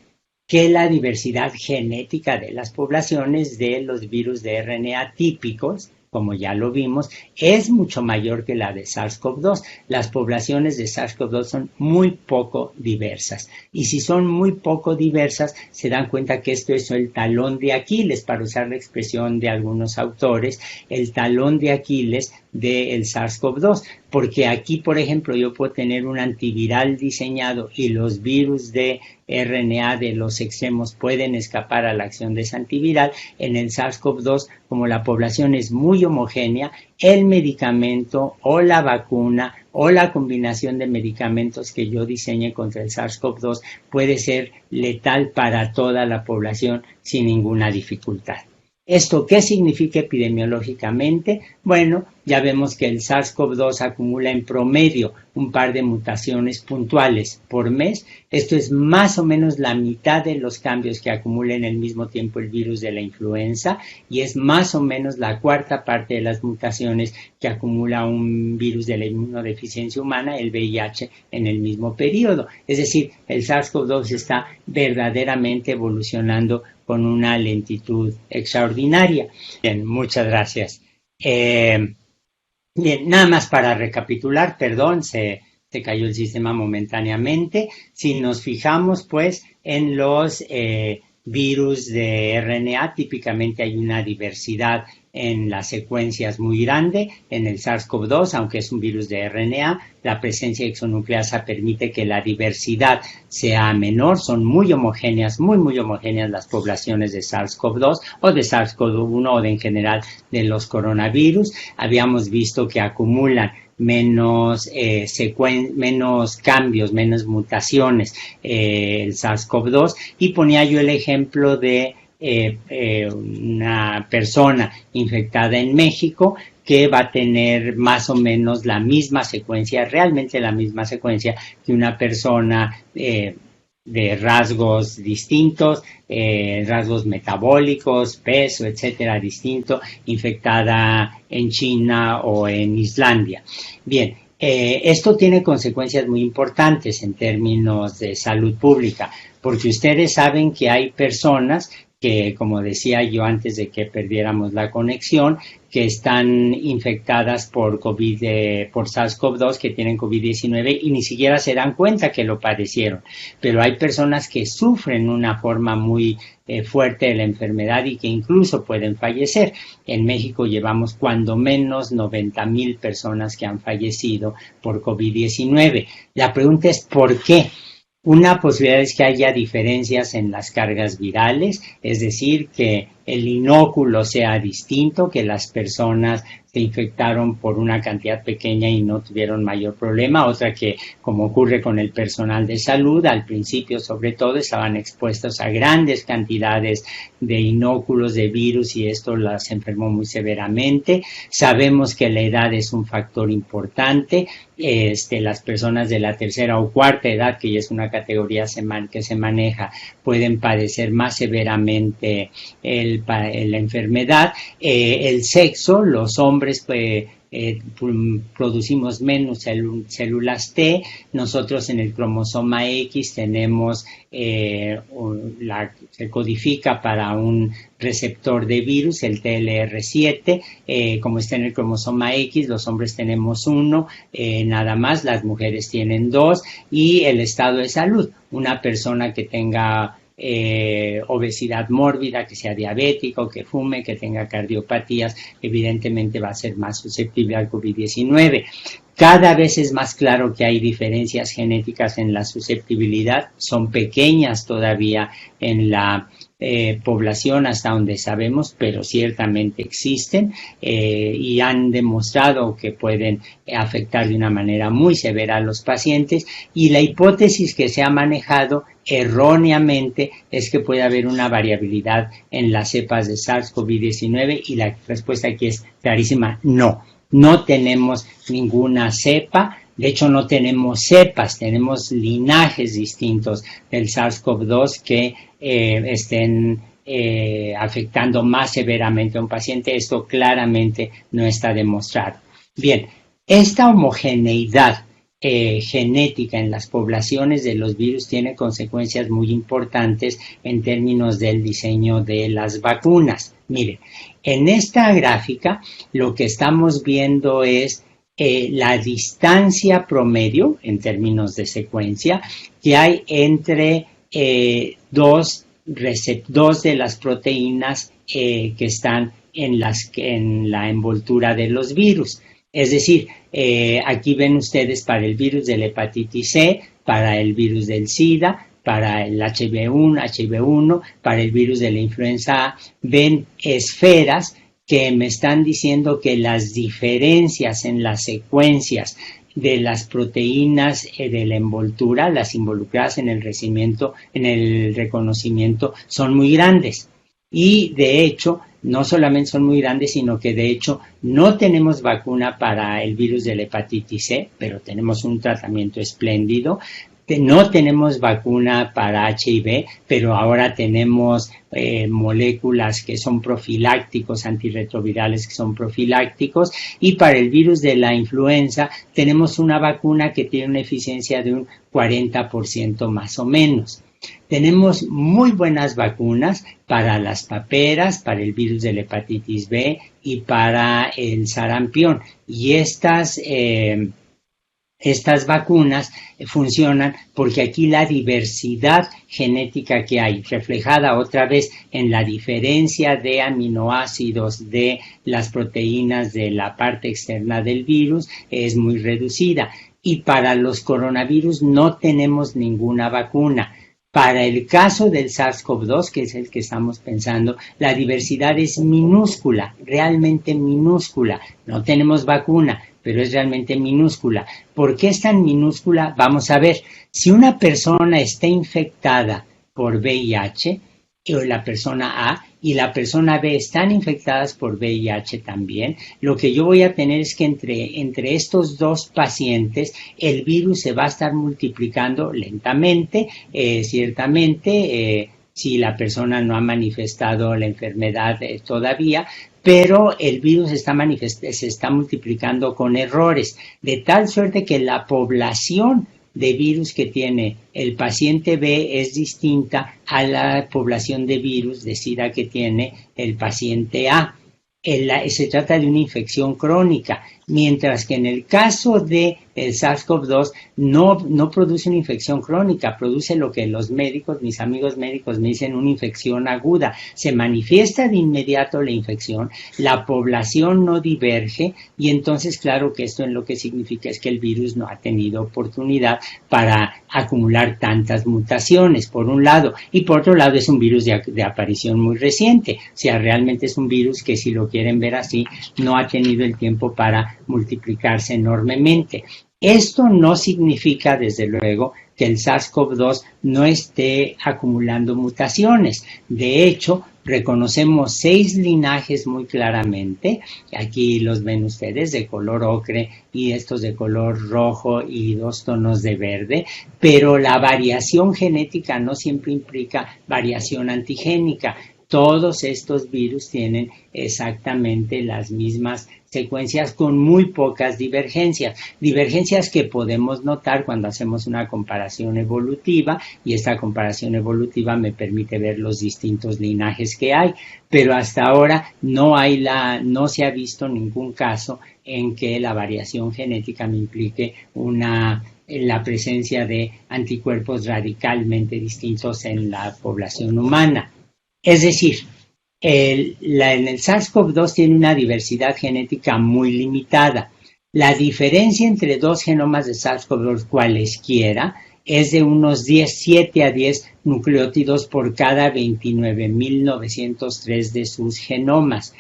S2: que la diversidad genética de las poblaciones de los virus de RNA típicos, como ya lo vimos, es mucho mayor que la de SARS-CoV-2. Las poblaciones de SARS-CoV-2 son muy poco diversas. Y si son muy poco diversas, se dan cuenta que esto es el talón de Aquiles, para usar la expresión de algunos autores, el talón de Aquiles del SARS-CoV-2. Porque aquí, por ejemplo, yo puedo tener un antiviral diseñado y los virus de RNA de los extremos pueden escapar a la acción de ese antiviral. En el SARS-CoV-2, como la población es muy homogénea, el medicamento o la vacuna o la combinación de medicamentos que yo diseñe contra el SARS-CoV-2 puede ser letal para toda la población sin ninguna dificultad. ¿Esto qué significa epidemiológicamente? Bueno, ya vemos que el SARS-CoV-2 acumula en promedio un par de mutaciones puntuales por mes. Esto es más o menos la mitad de los cambios que acumula en el mismo tiempo el virus de la influenza y es más o menos la cuarta parte de las mutaciones que acumula un virus de la inmunodeficiencia humana, el VIH, en el mismo periodo. Es decir, el SARS-CoV-2 está verdaderamente evolucionando con una lentitud extraordinaria. Bien, muchas gracias. Bien, nada más para recapitular, perdón, se cayó el sistema momentáneamente. Si nos fijamos, pues, en los virus de RNA, típicamente hay una diversidad en las secuencias muy grande. En el SARS-CoV-2, aunque es un virus de RNA, la presencia exonucleasa permite que la diversidad sea menor. Son muy homogéneas, muy homogéneas las poblaciones de SARS-CoV-2 o de SARS-CoV-1 o de, en general, de los coronavirus. Habíamos visto que acumulan menos cambios, menos mutaciones el SARS-CoV-2, y ponía yo el ejemplo de una persona infectada en México que va a tener más o menos la misma secuencia, realmente la misma secuencia que una persona de rasgos distintos, rasgos metabólicos, peso, etcétera, distinto, infectada en China o en Islandia. Bien, esto tiene consecuencias muy importantes en términos de salud pública, porque ustedes saben que hay personas que, como decía yo antes de que perdiéramos la conexión, que están infectadas por por SARS-CoV-2, que tienen COVID-19 y ni siquiera se dan cuenta que lo padecieron. Pero hay personas que sufren una forma muy fuerte de la enfermedad y que incluso pueden fallecer. En México llevamos cuando menos 90,000 personas que han fallecido por COVID-19. La pregunta es ¿por qué? Una posibilidad es que haya diferencias en las cargas virales, es decir, que el inóculo sea distinto, que las personas se infectaron por una cantidad pequeña y no tuvieron mayor problema. Otra que, como ocurre con el personal de salud, al principio sobre todo estaban expuestos a grandes cantidades de inóculos de virus y esto las enfermó muy severamente. Sabemos que la edad es un factor importante. Las personas de la tercera o cuarta edad, que ya es una categoría que se maneja, pueden padecer más severamente la enfermedad. El sexo, los hombres producimos menos células T. Nosotros en el cromosoma X tenemos se codifica para un receptor de virus, el TLR7, como está en el cromosoma X, los hombres tenemos uno, nada más, las mujeres tienen dos, y el estado de salud, una persona que tenga obesidad mórbida, que sea diabético, que fume, que tenga cardiopatías, evidentemente va a ser más susceptible al COVID-19. Cada vez es más claro que hay diferencias genéticas en la susceptibilidad, son pequeñas todavía en la población hasta donde sabemos, pero ciertamente existen y han demostrado que pueden afectar de una manera muy severa a los pacientes, y la hipótesis que se ha manejado erróneamente es que puede haber una variabilidad en las cepas de SARS-CoV-19 y la respuesta aquí es clarísima: no tenemos ninguna cepa. De hecho, no tenemos cepas, tenemos linajes distintos del SARS-CoV-2 que estén afectando más severamente a un paciente. Esto claramente no está demostrado. Bien, esta homogeneidad genética en las poblaciones de los virus tiene consecuencias muy importantes en términos del diseño de las vacunas. Miren, en esta gráfica lo que estamos viendo es la distancia promedio en términos de secuencia que hay entre dos de las proteínas que están en la envoltura de los virus. Es decir, aquí ven ustedes para el virus de la hepatitis C, para el virus del SIDA, para el HIV1, para el virus de la influenza A, ven esferas que me están diciendo que las diferencias en las secuencias de las proteínas de la envoltura, las involucradas en el reconocimiento, son muy grandes. Y de hecho, no solamente son muy grandes, sino que de hecho no tenemos vacuna para el virus de la hepatitis C, pero tenemos un tratamiento espléndido. No tenemos vacuna para HIV, pero ahora tenemos moléculas que son profilácticos, antirretrovirales que son profilácticos, y para el virus de la influenza tenemos una vacuna que tiene una eficiencia de un 40% más o menos. Tenemos muy buenas vacunas para las paperas, para el virus de la hepatitis B y para el sarampión, y estas Estas vacunas funcionan porque aquí la diversidad genética que hay, reflejada otra vez en la diferencia de aminoácidos de las proteínas de la parte externa del virus, es muy reducida. Y para los coronavirus no tenemos ninguna vacuna. Para el caso del SARS-CoV-2, que es el que estamos pensando, la diversidad es minúscula, realmente minúscula. No tenemos vacuna, pero es realmente minúscula. ¿Por qué es tan minúscula? Vamos a ver. Si una persona está infectada por VIH, o la persona A y la persona B están infectadas por VIH también, lo que yo voy a tener es que entre estos dos pacientes el virus se va a estar multiplicando lentamente, ciertamente, si la persona no ha manifestado la enfermedad todavía, pero el virus se está multiplicando con errores, de tal suerte que la población de virus que tiene el paciente B es distinta a la población de virus de SIDA que tiene el paciente A. Se trata de una infección crónica, mientras que en el caso de el SARS-CoV-2 no produce una infección crónica, produce lo que los médicos, mis amigos médicos me dicen, una infección aguda. Se manifiesta de inmediato la infección, la población no diverge y entonces claro que esto lo que significa es que el virus no ha tenido oportunidad para acumular tantas mutaciones, por un lado, y por otro lado es un virus de aparición muy reciente, o sea, realmente es un virus que si lo quieren ver así, no ha tenido el tiempo para multiplicarse enormemente. Esto no significa, desde luego, que el SARS-CoV-2 no esté acumulando mutaciones. De hecho, reconocemos 6 linajes muy claramente. Aquí los ven ustedes de color ocre y estos de color rojo y 2 tonos de verde. Pero la variación genética no siempre implica variación antigénica. Todos estos virus tienen exactamente las mismas secuencias con muy pocas divergencias que podemos notar cuando hacemos una comparación evolutiva y esta comparación evolutiva me permite ver los distintos linajes que hay, pero hasta ahora no se ha visto ningún caso en que la variación genética me implique la presencia de anticuerpos radicalmente distintos en la población humana. Es decir, en el SARS-CoV-2 tiene una diversidad genética muy limitada. La diferencia entre dos genomas de SARS-CoV-2 cualesquiera es de unos 7 a 10 nucleótidos por cada 29.903 de sus genomas.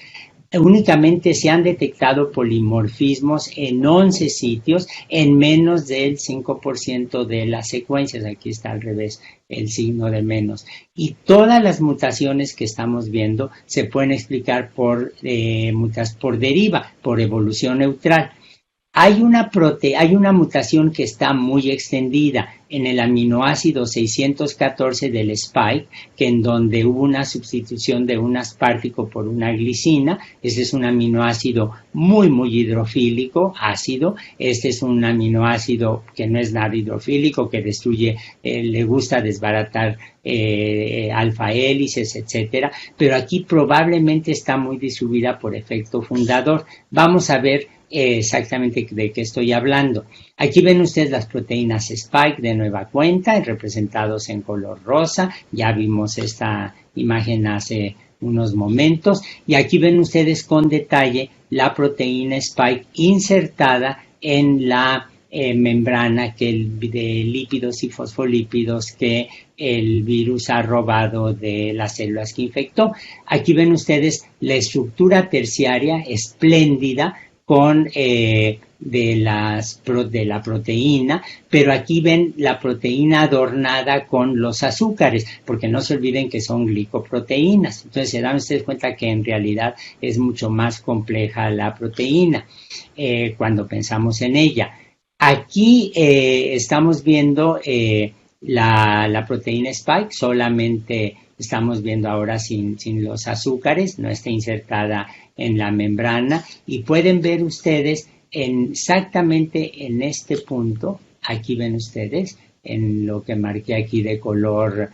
S2: Únicamente se han detectado polimorfismos en 11 sitios en menos del 5% de las secuencias. Aquí está al revés el signo de menos. Y todas las mutaciones que estamos viendo se pueden explicar por deriva, por evolución neutral. Hay una mutación que está muy extendida en el aminoácido 614 del spike, que en donde hubo una sustitución de un aspartico por una glicina. Este es un aminoácido muy, muy hidrofílico, ácido. Este es un aminoácido que no es nada hidrofílico, que destruye, le gusta desbaratar alfa hélices, etcétera. Pero aquí probablemente está muy distribuida por efecto fundador. Vamos a ver exactamente de qué estoy hablando. Aquí ven ustedes las proteínas Spike de nueva cuenta, representados en color rosa. Ya vimos esta imagen hace unos momentos. Y aquí ven ustedes con detalle la proteína Spike insertada en la membrana de lípidos y fosfolípidos que el virus ha robado de las células que infectó. Aquí ven ustedes la estructura terciaria espléndida de la proteína, pero aquí ven la proteína adornada con los azúcares, porque no se olviden que son glicoproteínas. Entonces se dan ustedes cuenta que en realidad es mucho más compleja la proteína cuando pensamos en ella. Aquí estamos viendo la proteína Spike, solamente estamos viendo ahora sin los azúcares, no está insertada en la membrana, y pueden ver ustedes exactamente en este punto, aquí ven ustedes, en lo que marqué aquí de color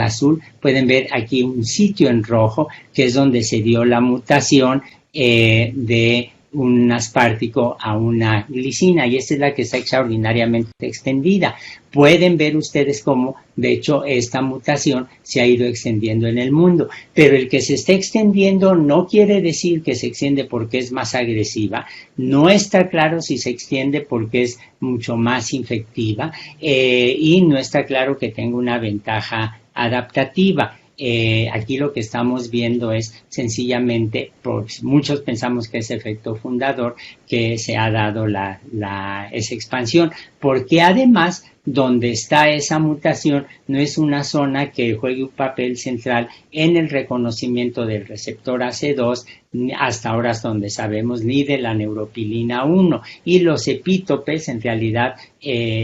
S2: azul, pueden ver aquí un sitio en rojo, que es donde se dio la mutación de un aspartico a una glicina, y esta es la que está extraordinariamente extendida. Pueden ver ustedes cómo, de hecho, esta mutación se ha ido extendiendo en el mundo, pero el que se esté extendiendo no quiere decir que se extiende porque es más agresiva, no está claro si se extiende porque es mucho más infectiva, y no está claro que tenga una ventaja adaptativa. Aquí lo que estamos viendo es sencillamente, pues, muchos pensamos que es efecto fundador, que se ha dado esa expansión, porque además donde está esa mutación no es una zona que juegue un papel central en el reconocimiento del receptor AC2, hasta ahora hasta donde sabemos, ni de la neuropilina 1, y los epítopes en realidad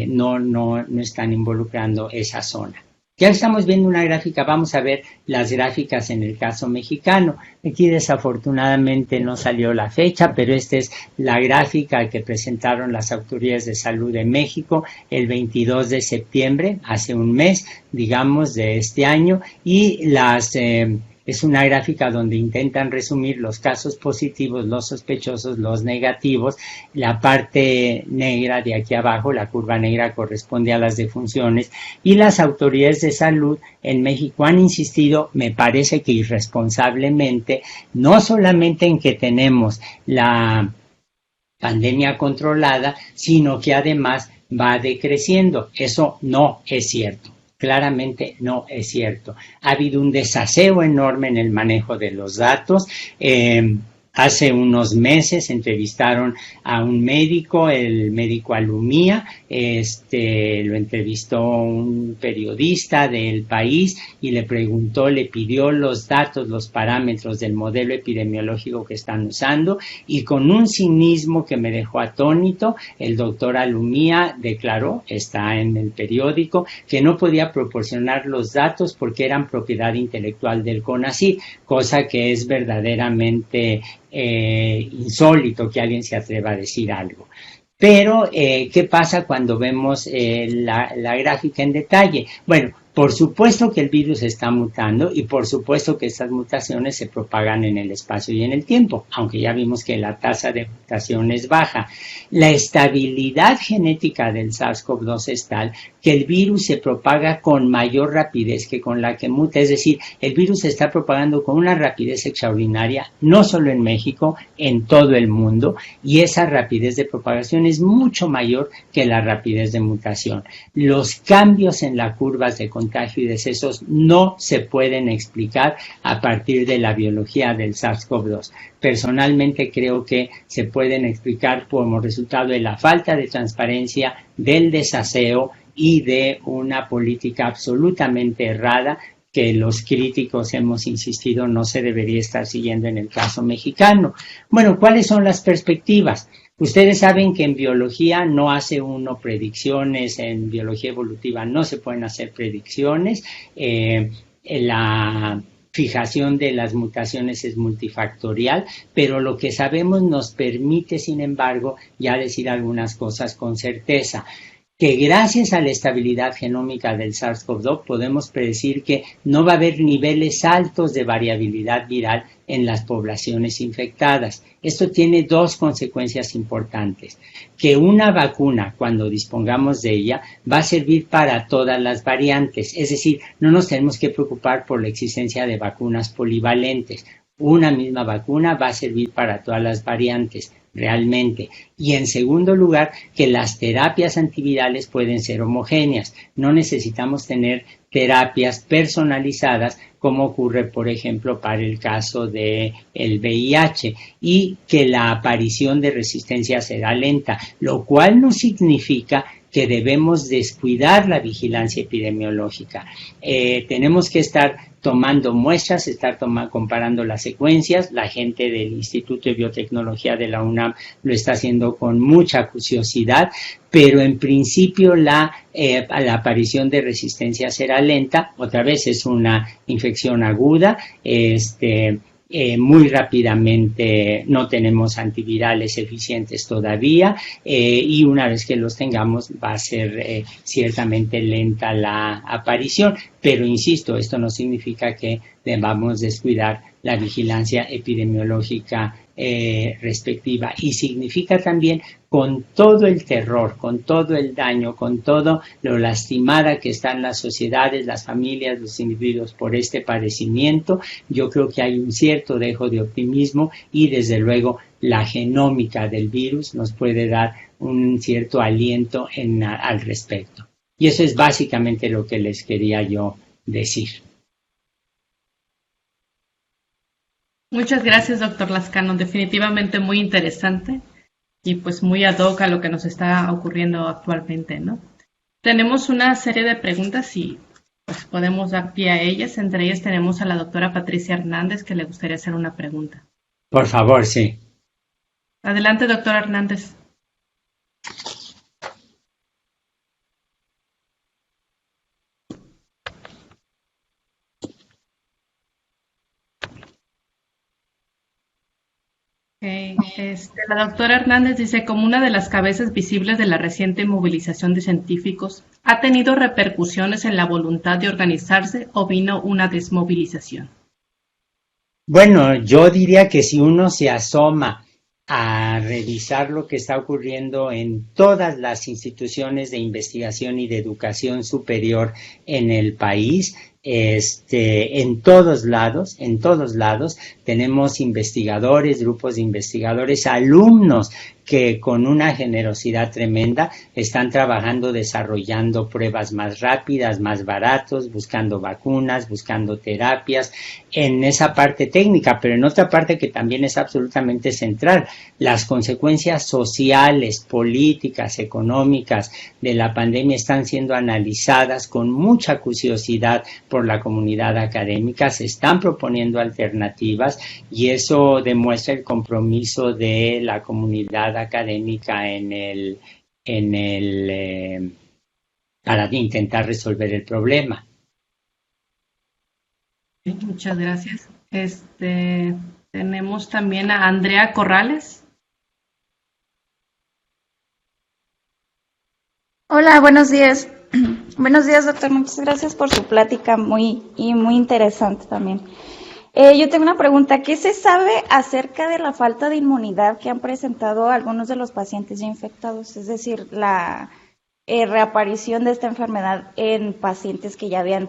S2: no están involucrando esa zona. Ya estamos viendo una gráfica, vamos a ver las gráficas en el caso mexicano. Aquí desafortunadamente no salió la fecha, pero esta es la gráfica que presentaron las autoridades de salud de México el 22 de septiembre, hace un mes, digamos, de este año, y es una gráfica donde intentan resumir los casos positivos, los sospechosos, los negativos. La parte negra de aquí abajo, la curva negra, corresponde a las defunciones, y las autoridades de salud en México han insistido, me parece que irresponsablemente, no solamente en que tenemos la pandemia controlada, sino que además va decreciendo. Eso no es cierto. Claramente no es cierto. Ha habido un desaseo enorme en el manejo de los datos. Hace unos meses entrevistaron a un médico, el médico Alumía, lo entrevistó un periodista del País y le preguntó, le pidió los datos, los parámetros del modelo epidemiológico que están usando, y con un cinismo que me dejó atónito, el doctor Alumía declaró, está en el periódico, que no podía proporcionar los datos porque eran propiedad intelectual del CONACYT, cosa que es verdaderamente insólito que alguien se atreva a decir algo. Pero, ¿qué pasa cuando vemos la gráfica en detalle? Bueno, por supuesto que el virus está mutando y por supuesto que estas mutaciones se propagan en el espacio y en el tiempo, aunque ya vimos que la tasa de mutación es baja. La estabilidad genética del SARS-CoV-2 es tal que el virus se propaga con mayor rapidez que con la que muta, es decir, el virus se está propagando con una rapidez extraordinaria, no solo en México, en todo el mundo, y esa rapidez de propagación es mucho mayor que la rapidez de mutación. Los cambios en las curvas de contagio y decesos no se pueden explicar a partir de la biología del SARS-CoV-2. Personalmente creo que se pueden explicar como resultado de la falta de transparencia, del desaseo y de una política absolutamente errada que los críticos hemos insistido no se debería estar siguiendo en el caso mexicano. Bueno, ¿cuáles son las perspectivas? Ustedes saben que en biología no hace uno predicciones, en biología evolutiva no se pueden hacer predicciones, la fijación de las mutaciones es multifactorial, pero lo que sabemos nos permite, sin embargo, ya decir algunas cosas con certeza. Que gracias a la estabilidad genómica del SARS-CoV-2 podemos predecir que no va a haber niveles altos de variabilidad viral en las poblaciones infectadas. Esto tiene dos consecuencias importantes. Que una vacuna, cuando dispongamos de ella, va a servir para todas las variantes. Es decir, no nos tenemos que preocupar por la existencia de vacunas polivalentes. Una misma vacuna va a servir para todas las variantes, realmente. Y en segundo lugar, que las terapias antivirales pueden ser homogéneas. No necesitamos tener terapias personalizadas como ocurre, por ejemplo, para el caso del VIH, y que la aparición de resistencia será lenta, lo cual no significa que debemos descuidar la vigilancia epidemiológica. Tenemos que estar tomando muestras, comparando las secuencias. La gente del Instituto de Biotecnología de la UNAM lo está haciendo con mucha acuciosidad, pero en principio la aparición de resistencia será lenta. Otra vez es una infección aguda, muy rápidamente no tenemos antivirales eficientes todavía, y una vez que los tengamos va a ser ciertamente lenta la aparición, pero insisto, esto no significa que debamos descuidar la vigilancia epidemiológica respectiva. Y significa también con todo el terror, con todo el daño, con todo lo lastimada que están las sociedades, las familias, los individuos por este padecimiento, yo creo que hay un cierto dejo de optimismo y desde luego la genómica del virus nos puede dar un cierto aliento al respecto. Y eso es básicamente lo que les quería yo decir.
S1: Muchas gracias, doctor Lascano. Definitivamente muy interesante y pues muy ad hoc a lo que nos está ocurriendo actualmente, ¿no? Tenemos una serie de preguntas y pues podemos dar pie a ellas. Entre ellas tenemos a la doctora Patricia Hernández, que le gustaría hacer una pregunta.
S2: Por favor, sí.
S1: Adelante, doctora Hernández. La doctora Hernández dice, como una de las cabezas visibles de la reciente movilización de científicos, ¿ha tenido repercusiones en la voluntad de organizarse o vino una desmovilización?
S2: Bueno, yo diría que si uno se asoma a revisar lo que está ocurriendo en todas las instituciones de investigación y de educación superior en el país, en todos lados, tenemos investigadores, grupos de investigadores, alumnos que con una generosidad tremenda están trabajando, desarrollando pruebas más rápidas, más baratos, buscando vacunas, buscando terapias, en esa parte técnica, pero en otra parte que también es absolutamente central, las consecuencias sociales, políticas, económicas de la pandemia están siendo analizadas con mucha acuciosidad por la comunidad académica, se están proponiendo alternativas y eso demuestra el compromiso de la comunidad académica para intentar resolver el problema.
S1: Muchas gracias. Tenemos también a Andrea Corrales.
S3: Hola, buenos días. Buenos días, doctor. Muchas gracias por su plática, muy interesante también. Yo tengo una pregunta. ¿Qué se sabe acerca de la falta de inmunidad que han presentado algunos de los pacientes ya infectados? Es decir, la reaparición de esta enfermedad en pacientes que ya habían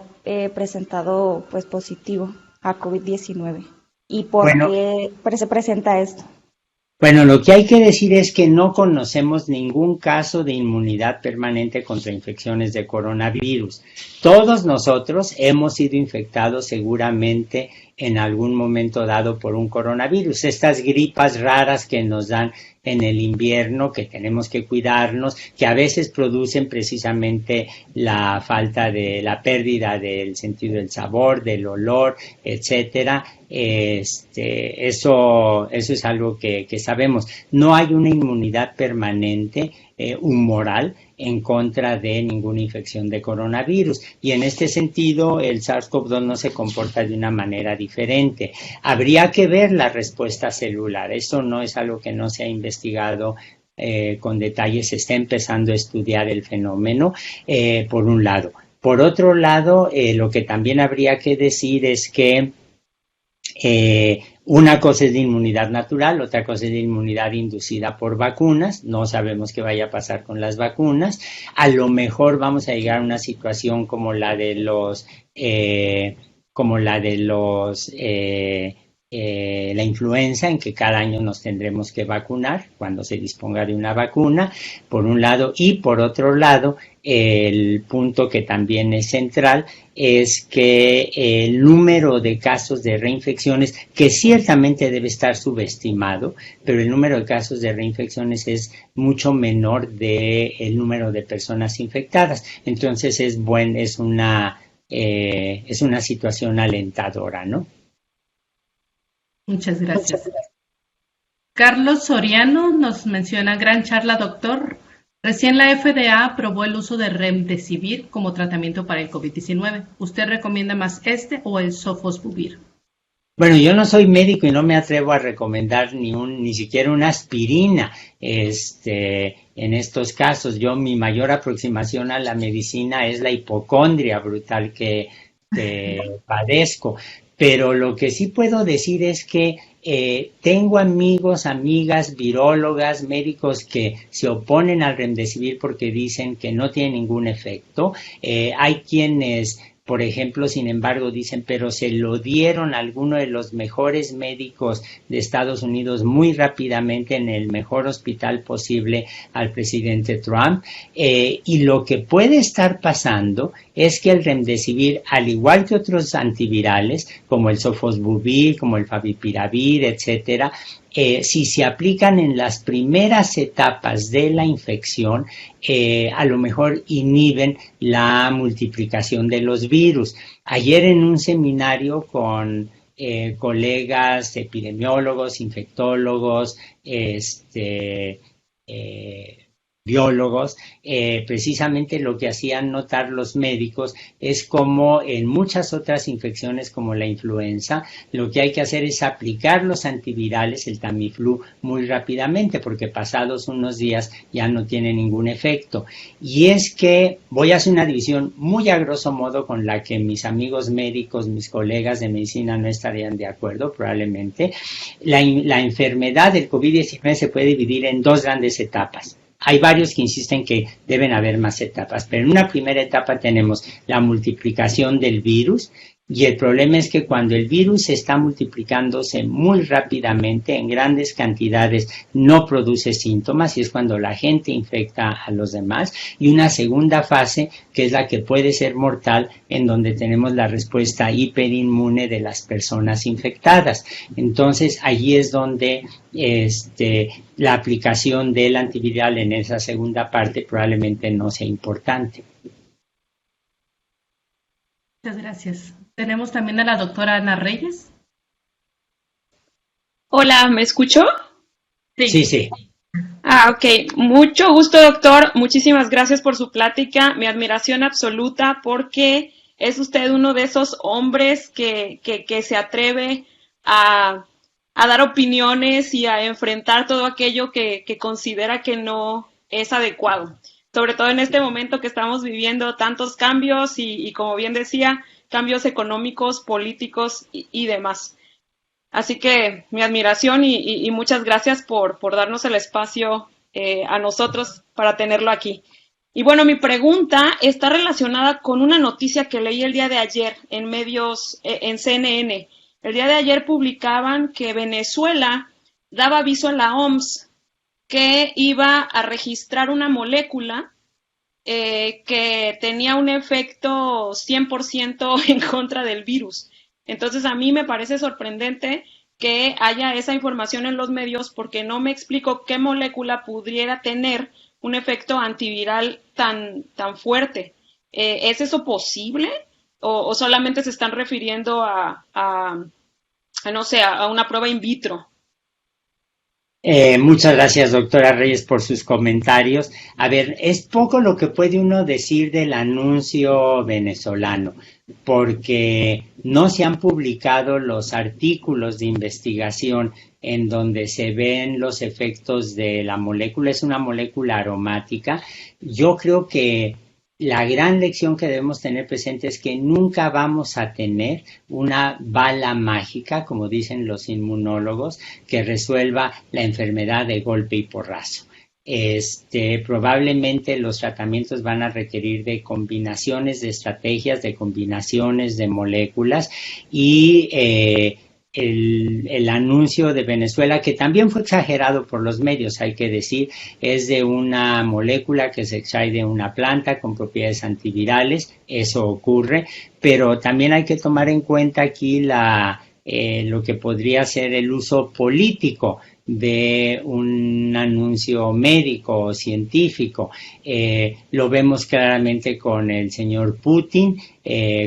S3: presentado pues positivo a COVID-19. ¿Y por qué se presenta esto?
S2: Bueno, lo que hay que decir es que no conocemos ningún caso de inmunidad permanente contra infecciones de coronavirus. Todos nosotros hemos sido infectados seguramente en algún momento dado por un coronavirus. Estas gripas raras que nos dan en el invierno, que tenemos que cuidarnos, que a veces producen precisamente la falta de la pérdida del sentido del sabor, del olor, etcétera. Eso es algo que sabemos. No hay una inmunidad permanente humoral en contra de ninguna infección de coronavirus y en este sentido el SARS-CoV-2 no se comporta de una manera diferente. Habría que ver la respuesta celular, eso no es algo que no se ha investigado con detalle, se está empezando a estudiar el fenómeno por un lado. Por otro lado, lo que también habría que decir es que una cosa es de inmunidad natural, otra cosa es de inmunidad inducida por vacunas. No sabemos qué vaya a pasar con las vacunas. A lo mejor vamos a llegar a una situación como la de la influenza, en que cada año nos tendremos que vacunar cuando se disponga de una vacuna, por un lado, y por otro lado, el punto que también es central es que el número de casos de reinfecciones, que ciertamente debe estar subestimado, pero el número de casos de reinfecciones es mucho menor del número de personas infectadas. Entonces es una situación alentadora, ¿no?
S1: Muchas gracias. Carlos Soriano nos menciona, gran charla, doctor. Recién la FDA aprobó el uso de Remdesivir como tratamiento para el COVID-19. ¿Usted recomienda más o el Sofosbuvir?
S2: Bueno, yo no soy médico y no me atrevo a recomendar ni siquiera una aspirina en estos casos. Mi mayor aproximación a la medicina es la hipocondria brutal que padezco. Pero lo que sí puedo decir es que Tengo amigos, amigas, virólogas, médicos que se oponen al Remdesivir porque dicen que no tiene ningún efecto. Hay quienes, por ejemplo, sin embargo, dicen, pero se lo dieron a alguno de los mejores médicos de Estados Unidos muy rápidamente en el mejor hospital posible al presidente Trump. Y lo que puede estar pasando es que el Remdesivir, al igual que otros antivirales, como el Sofosbuvir, como el Favipiravir, etcétera, si se aplican en las primeras etapas de la infección, a lo mejor inhiben la multiplicación de los virus. Ayer en un seminario con colegas epidemiólogos, infectólogos, biólogos, precisamente lo que hacían notar los médicos es como en muchas otras infecciones como la influenza, lo que hay que hacer es aplicar los antivirales, el Tamiflu, muy rápidamente, porque pasados unos días ya no tiene ningún efecto. Y es que voy a hacer una división muy a grosso modo con la que mis amigos médicos, mis colegas de medicina no estarían de acuerdo, probablemente. La enfermedad del COVID-19 se puede dividir en dos grandes etapas. Hay varios que insisten que deben haber más etapas, pero en una primera etapa tenemos la multiplicación del virus, y el problema es que cuando el virus está multiplicándose muy rápidamente en grandes cantidades no produce síntomas, y es cuando la gente infecta a los demás. Y una segunda fase, que es la que puede ser mortal, en donde tenemos la respuesta hiperinmune de las personas infectadas. Entonces allí es donde la aplicación del antiviral en esa segunda parte probablemente no sea importante.
S1: Muchas gracias. Tenemos también a la doctora Ana Reyes.
S4: Hola, ¿me escuchó?
S2: Sí.
S4: Ok. Mucho gusto, doctor. Muchísimas gracias por su plática. Mi admiración absoluta, porque es usted uno de esos hombres que se atreve a dar opiniones y a enfrentar todo aquello que considera que no es adecuado. Sobre todo en este momento que estamos viviendo tantos cambios y como bien decía, cambios económicos, políticos y demás. Así que mi admiración y muchas gracias por darnos el espacio a nosotros para tenerlo aquí. Y bueno, mi pregunta está relacionada con una noticia que leí el día de ayer en medios, en CNN. El día de ayer publicaban que Venezuela daba aviso a la OMS que iba a registrar una molécula que tenía un efecto 100% en contra del virus. Entonces a mí me parece sorprendente que haya esa información en los medios, porque no me explico qué molécula pudiera tener un efecto antiviral tan fuerte. ¿Es eso posible? ¿O solamente se están refiriendo a una prueba in vitro?
S2: Muchas gracias, doctora Reyes, por sus comentarios. A ver, es poco lo que puede uno decir del anuncio venezolano, porque no se han publicado los artículos de investigación en donde se ven los efectos de la molécula. Es una molécula aromática. Yo creo que la gran lección que debemos tener presente es que nunca vamos a tener una bala mágica, como dicen los inmunólogos, que resuelva la enfermedad de golpe y porrazo. Probablemente los tratamientos van a requerir de combinaciones de estrategias, de combinaciones de moléculas, y el anuncio de Venezuela, que también fue exagerado por los medios, hay que decir, es de una molécula que se extrae de una planta con propiedades antivirales. Eso ocurre, pero también hay que tomar en cuenta aquí lo que podría ser el uso político de un anuncio médico o científico. Lo vemos claramente con el señor Putin,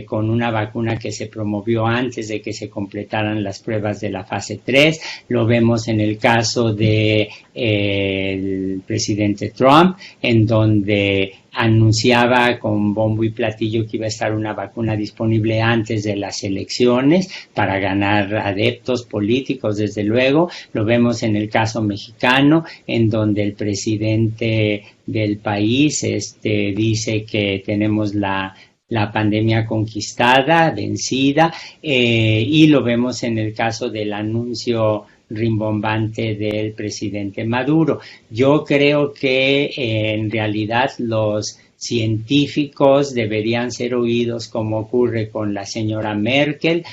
S2: con una vacuna que se promovió antes de que se completaran las pruebas de la fase 3. Lo vemos en el caso de el presidente Trump, en donde anunciaba con bombo y platillo que iba a estar una vacuna disponible antes de las elecciones para ganar adeptos políticos, desde luego. Lo vemos en el caso mexicano, en donde el presidente del país dice que tenemos la la pandemia conquistada, vencida, y lo vemos en el caso del anuncio rimbombante del presidente Maduro. Yo creo que en realidad los científicos deberían ser oídos como ocurre con la señora Merkel,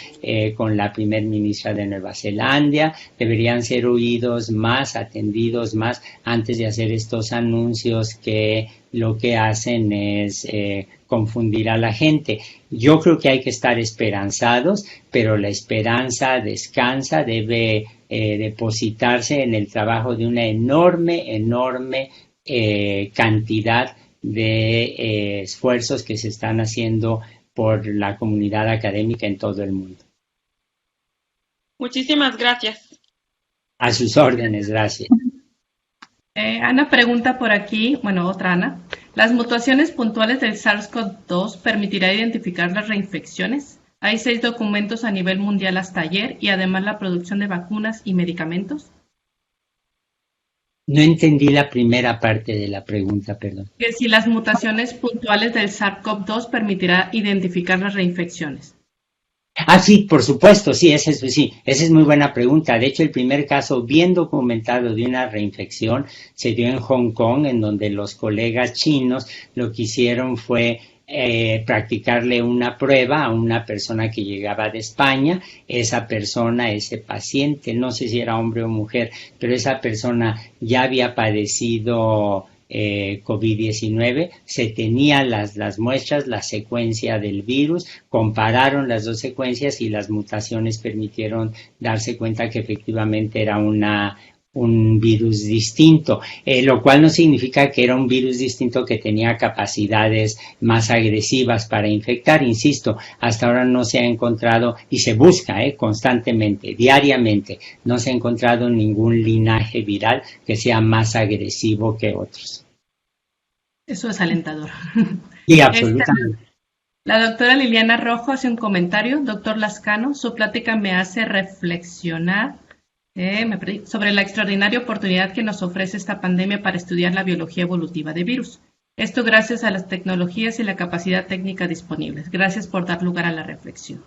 S2: con la primer ministra de Nueva Zelanda, deberían ser oídos más, atendidos más antes de hacer estos anuncios que lo que hacen es confundir a la gente. Yo creo que hay que estar esperanzados, pero la esperanza descansa, debe depositarse en el trabajo de una enorme cantidad de esfuerzos que se están haciendo por la comunidad académica en todo el mundo.
S4: Muchísimas gracias.
S2: A sus órdenes, gracias.
S1: Ana pregunta por aquí, bueno, otra Ana. ¿Las mutaciones puntuales del SARS-CoV-2 permitirá identificar las reinfecciones? Hay 6 documentos a nivel mundial hasta ayer y además la producción de vacunas y medicamentos.
S2: No entendí la primera parte de la pregunta, perdón.
S1: Que si las mutaciones puntuales del SARS-CoV-2 permitirá identificar las reinfecciones.
S2: Sí, por supuesto, sí, esa es muy buena pregunta. De hecho, el primer caso bien documentado de una reinfección se dio en Hong Kong, en donde los colegas chinos lo que hicieron fue practicarle una prueba a una persona que llegaba de España. Esa persona, ese paciente, no sé si era hombre o mujer, pero esa persona ya había padecido COVID-19, se tenía las muestras, la secuencia del virus, compararon las dos secuencias y las mutaciones permitieron darse cuenta que efectivamente era un virus distinto, lo cual no significa que era un virus distinto que tenía capacidades más agresivas para infectar. Insisto, hasta ahora no se ha encontrado, y se busca constantemente, diariamente, no se ha encontrado ningún linaje viral que sea más agresivo que otros.
S1: Eso es alentador.
S2: Sí, absolutamente.
S1: La doctora Liliana Rojo hace un comentario. Doctor Lascano, su plática me hace reflexionar sobre la extraordinaria oportunidad que nos ofrece esta pandemia para estudiar la biología evolutiva de virus. Esto gracias a las tecnologías y la capacidad técnica disponibles. Gracias por dar lugar a la reflexión.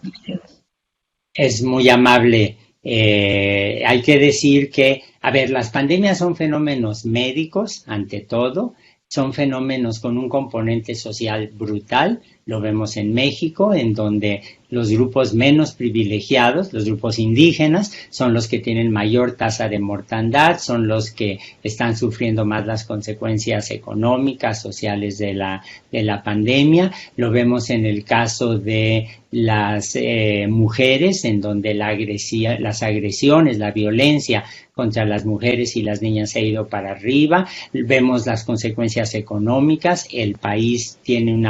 S2: Es muy amable. Hay que decir que, las pandemias son fenómenos médicos, ante todo, son fenómenos con un componente social brutal. Lo vemos en México, en donde los grupos menos privilegiados, los grupos indígenas, son los que tienen mayor tasa de mortandad, son los que están sufriendo más las consecuencias económicas, sociales de la pandemia. Lo vemos en el caso de las mujeres, en donde las agresiones, la violencia contra las mujeres y las niñas se ha ido para arriba. Vemos las consecuencias económicas. El país tiene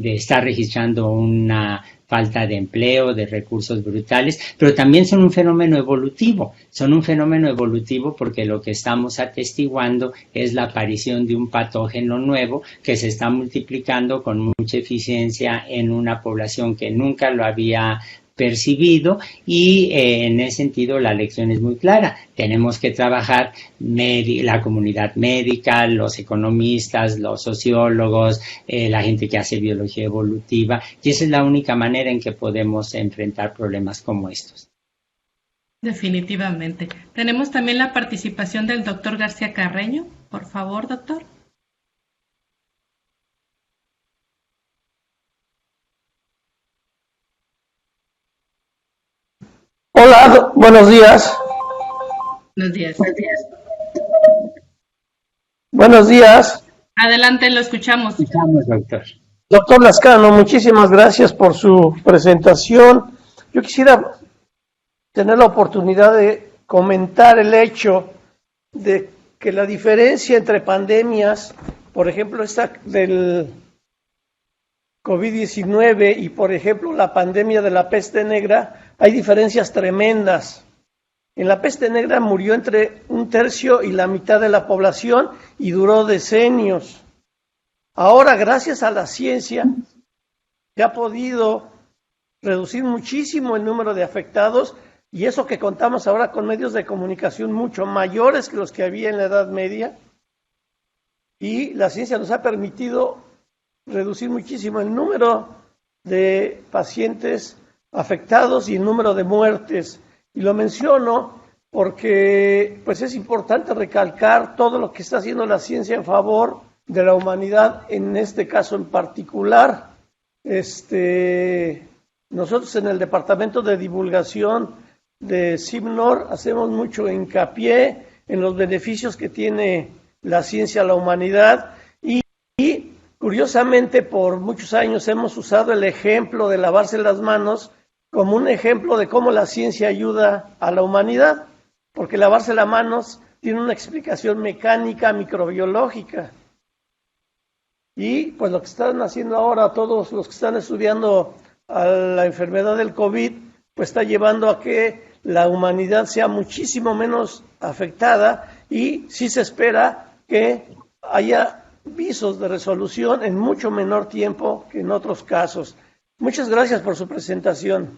S2: está registrando una falta de empleo, de recursos brutales, pero también son un fenómeno evolutivo. Son un fenómeno evolutivo porque lo que estamos atestiguando es la aparición de un patógeno nuevo que se está multiplicando con mucha eficiencia en una población que nunca lo había percibido, y en ese sentido la lección es muy clara. Tenemos que trabajar la comunidad médica, los economistas, los sociólogos, la gente que hace biología evolutiva, y esa es la única manera en que podemos enfrentar problemas como estos.
S1: Definitivamente. Tenemos también la participación del doctor García Carreño. Por favor, doctor.
S5: Hola, buenos días.
S1: Buenos días.
S5: Buenos días.
S1: Adelante, lo escuchamos.
S2: Escuchamos, doctor.
S5: Doctor Lascano, muchísimas gracias por su presentación. Yo quisiera tener la oportunidad de comentar el hecho de que la diferencia entre pandemias, por ejemplo, esta del COVID-19 y, por ejemplo, la pandemia de la peste negra, hay diferencias tremendas. En la peste negra murió entre 1/3 y la mitad de la población y duró decenios. Ahora, gracias a la ciencia, se ha podido reducir muchísimo el número de afectados, y eso que contamos ahora con medios de comunicación mucho mayores que los que había en la Edad Media, y la ciencia nos ha permitido reducir muchísimo el número de pacientes afectados y el número de muertes. Y lo menciono porque pues es importante recalcar todo lo que está haciendo la ciencia en favor de la humanidad, en este caso en particular. Nosotros en el Departamento de Divulgación de CIBNOR hacemos mucho hincapié en los beneficios que tiene la ciencia a la humanidad y curiosamente por muchos años hemos usado el ejemplo de lavarse las manos como un ejemplo de cómo la ciencia ayuda a la humanidad, porque lavarse las manos tiene una explicación mecánica, microbiológica. Y pues lo que están haciendo ahora todos los que están estudiando a la enfermedad del COVID, pues está llevando a que la humanidad sea muchísimo menos afectada y sí se espera que haya visos de resolución en mucho menor tiempo que en otros casos. Muchas gracias por su presentación.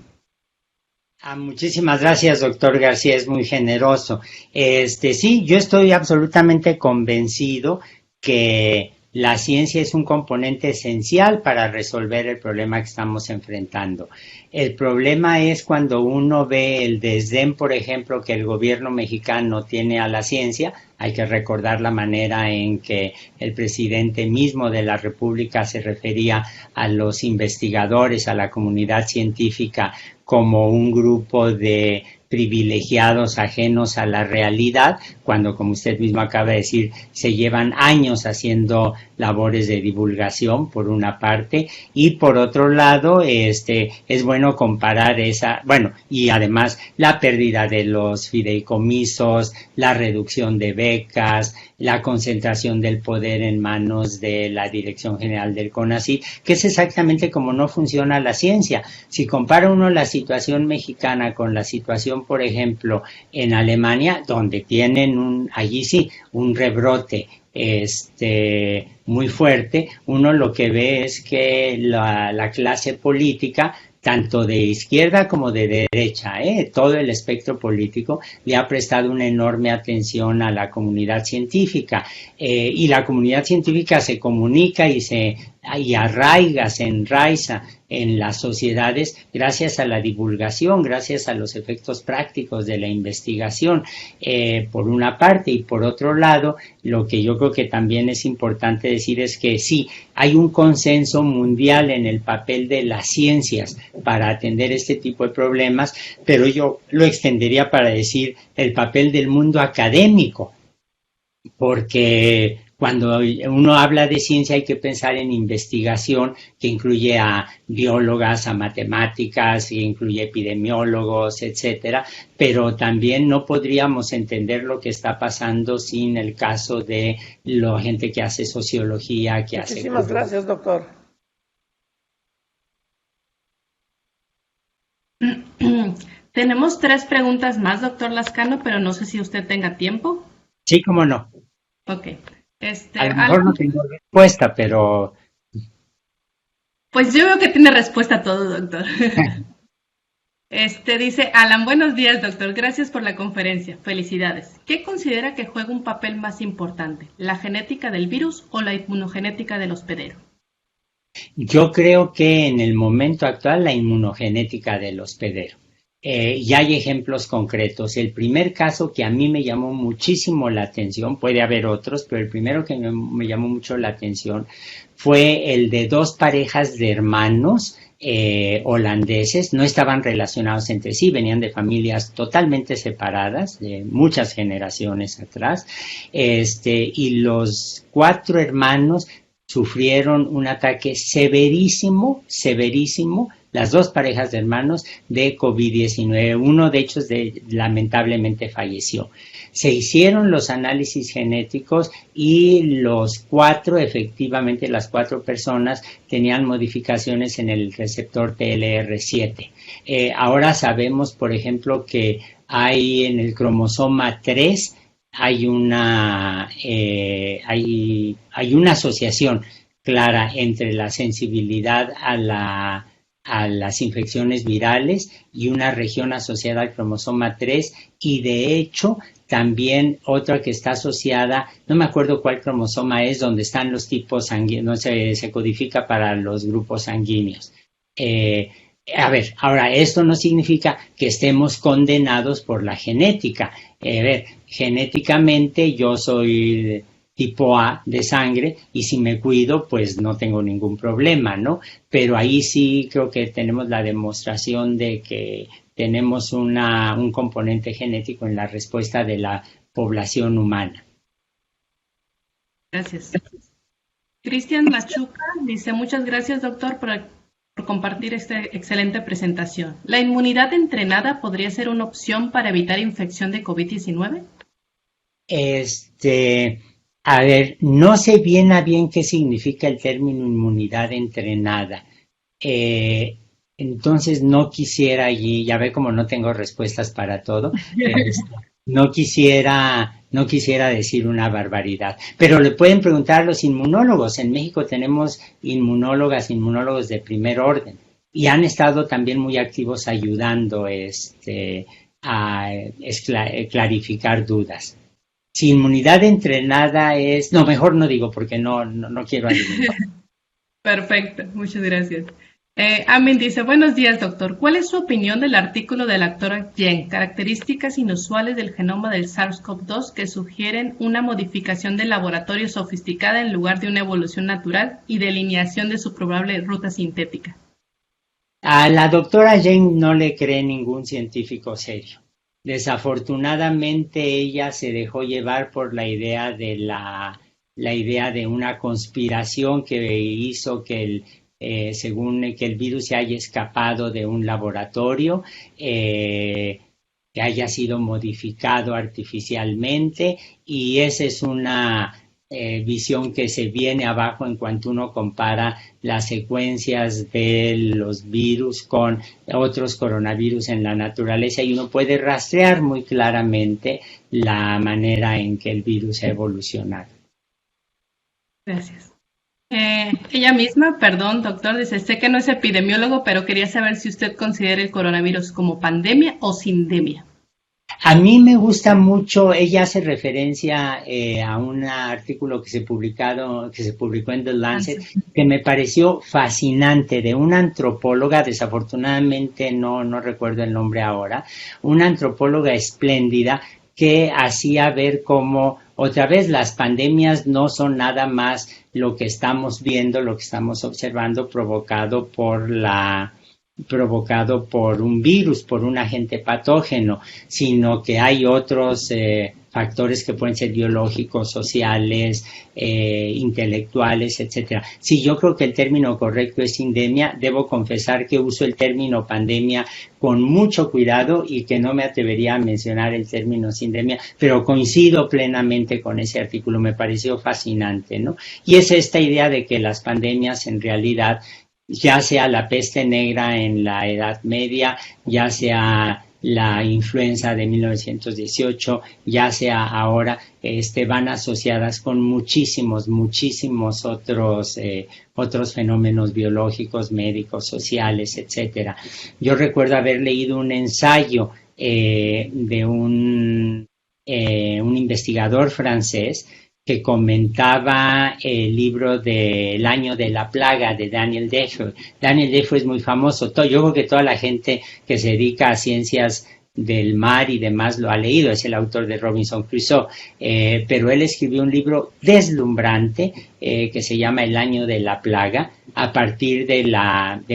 S2: Muchísimas gracias, doctor García, es muy generoso. Sí, yo estoy absolutamente convencido que la ciencia es un componente esencial para resolver el problema que estamos enfrentando. El problema es cuando uno ve el desdén, por ejemplo, que el gobierno mexicano tiene a la ciencia. Hay que recordar la manera en que el presidente mismo de la República se refería a los investigadores, a la comunidad científica, como un grupo de privilegiados ajenos a la realidad, cuando, como usted mismo acaba de decir, se llevan años haciendo labores de divulgación, por una parte, y por otro lado, es bueno comparar y además la pérdida de los fideicomisos, la reducción de becas, la concentración del poder en manos de la Dirección General del CONACYT, que es exactamente como no funciona la ciencia. Si compara uno la situación mexicana con la situación, por ejemplo, en Alemania, donde tienen allí sí, un rebrote muy fuerte, uno lo que ve es que la clase política, tanto de izquierda como de derecha, todo el espectro político le ha prestado una enorme atención a la comunidad científica, y la comunidad científica se comunica y arraiga, se enraiza en las sociedades gracias a la divulgación, gracias a los efectos prácticos de la investigación, por una parte, y por otro lado, lo que yo creo que también es importante decir es que sí, hay un consenso mundial en el papel de las ciencias para atender este tipo de problemas, pero yo lo extendería para decir el papel del mundo académico, porque cuando uno habla de ciencia hay que pensar en investigación que incluye a biólogas, a matemáticas, que incluye epidemiólogos, etcétera, pero también no podríamos entender lo que está pasando sin el caso de la gente que hace sociología, que hace...
S5: Muchísimas gracias, doctor.
S1: Tenemos 3 preguntas más, doctor Lascano, pero no sé si usted tenga tiempo.
S2: Sí, cómo no.
S1: Ok.
S2: A lo mejor no tengo respuesta, pero...
S1: Pues yo veo que tiene respuesta a todo, doctor. Dice Alan, buenos días, doctor. Gracias por la conferencia. Felicidades. ¿Qué considera que juega un papel más importante, la genética del virus o la inmunogenética del hospedero?
S2: Yo creo que en el momento actual la inmunogenética del hospedero. Y hay ejemplos concretos. El primer caso que a mí me llamó muchísimo la atención, puede haber otros, pero el primero que me llamó mucho la atención fue el de 2 parejas de hermanos holandeses. No estaban relacionados entre sí, venían de familias totalmente separadas, de muchas generaciones atrás, y los 4 hermanos sufrieron un ataque severísimo, las 2 parejas de hermanos de COVID-19. Uno de ellos lamentablemente falleció. Se hicieron los análisis genéticos y los 4, efectivamente las 4 personas tenían modificaciones en el receptor TLR7. Ahora sabemos, por ejemplo, que hay en el cromosoma 3 hay una asociación clara entre la sensibilidad a a las infecciones virales y una región asociada al cromosoma 3 y de hecho también otra que está asociada, no me acuerdo cuál cromosoma es, donde están los tipos sanguíneos, se codifica para los grupos sanguíneos. A ver, ahora, esto no significa que estemos condenados por la genética. Genéticamente yo soy tipo A de sangre y si me cuido pues no tengo ningún problema, ¿no? Pero ahí sí creo que tenemos la demostración de que tenemos un componente genético en la respuesta de la población humana.
S1: Gracias. Cristian Machuca dice, muchas gracias, doctor, por compartir esta excelente presentación. ¿La inmunidad entrenada podría ser una opción para evitar infección de COVID-19?
S2: A ver, no sé bien a bien qué significa el término inmunidad entrenada. Entonces no quisiera allí, ya ve como no tengo respuestas para todo, no quisiera decir una barbaridad. Pero le pueden preguntar a los inmunólogos. En México tenemos inmunólogos de primer orden y han estado también muy activos ayudando a clarificar dudas. Si inmunidad entrenada es... No, mejor no digo porque no quiero adivinar.
S1: Perfecto, muchas gracias. Amin dice, buenos días, doctor. ¿Cuál es su opinión del artículo del doctor Yen, características inusuales del genoma del SARS-CoV-2 que sugieren una modificación del laboratorio sofisticada en lugar de una evolución natural y delineación de su probable ruta sintética?
S2: A la doctora Yen no le cree ningún científico serio. Desafortunadamente ella se dejó llevar por la idea de una conspiración que hizo que según que el virus se haya escapado de un laboratorio, que haya sido modificado artificialmente, y esa es una visión que se viene abajo en cuanto uno compara las secuencias de los virus con otros coronavirus en la naturaleza y uno puede rastrear muy claramente la manera en que el virus ha evolucionado.
S1: Gracias. Ella misma, perdón, doctor, dice, sé que no es epidemiólogo, pero quería saber si usted considera el coronavirus como pandemia o sindemia.
S2: A mí me gusta mucho, ella hace referencia a un artículo que se publicó en The Lancet, que me pareció fascinante, de una antropóloga, desafortunadamente no recuerdo el nombre ahora, una antropóloga espléndida que hacía ver cómo, otra vez, las pandemias no son nada más lo que estamos viendo, lo que estamos observando provocado por un virus, por un agente patógeno, sino que hay otros factores que pueden ser biológicos, sociales, intelectuales, etcétera. Sí, yo creo que el término correcto es sindemia. Debo confesar que uso el término pandemia con mucho cuidado y que no me atrevería a mencionar el término sindemia, pero coincido plenamente con ese artículo, me pareció fascinante, ¿no? Y es esta idea de que las pandemias en realidad, ya sea la peste negra en la Edad Media, ya sea la influenza de 1918, ya sea ahora, van asociadas con muchísimos otros fenómenos biológicos, médicos, sociales, etcétera. Yo recuerdo haber leído un ensayo de un investigador francés que comentaba el libro del año de la plaga de Daniel Defoe. Daniel Defoe es muy famoso. Yo creo que toda la gente que se dedica a ciencias del mar y demás lo ha leído. Es el autor de Robinson Crusoe. Pero él escribió un libro deslumbrante que se llama El año de la plaga, a partir de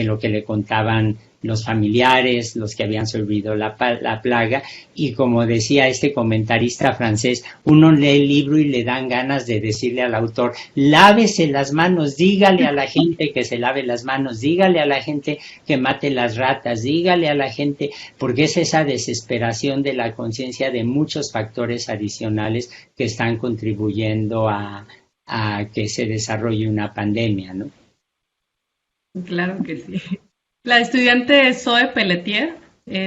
S2: lo que le contaban los familiares, los que habían sobrevivido la plaga, y como decía este comentarista francés, uno lee el libro y le dan ganas de decirle al autor, lávese las manos, dígale a la gente que se lave las manos, dígale a la gente que mate las ratas, dígale a la gente, porque es esa desesperación de la conciencia de muchos factores adicionales que están contribuyendo a que se desarrolle una pandemia, ¿no?
S1: Claro que sí. La estudiante Zoe Pelletier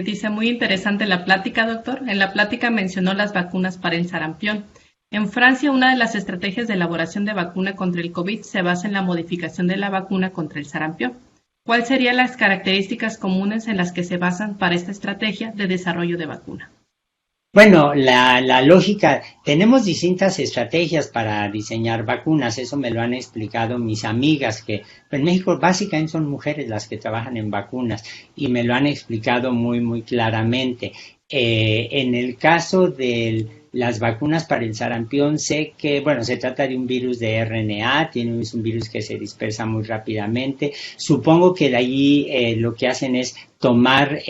S1: dice, muy interesante la plática, doctor. En la plática mencionó las vacunas para el sarampión. En Francia, una de las estrategias de elaboración de vacuna contra el COVID se basa en la modificación de la vacuna contra el sarampión. ¿Cuáles serían las características comunes en las que se basan para esta estrategia de desarrollo de vacuna?
S2: Bueno, la lógica, tenemos distintas estrategias para diseñar vacunas, eso me lo han explicado mis amigas, que en México básicamente son mujeres las que trabajan en vacunas y me lo han explicado muy, muy claramente. En el caso de las vacunas para el sarampión, sé que, bueno, se trata de un virus de RNA, es un virus que se dispersa muy rápidamente. Supongo que de allí lo que hacen es tomar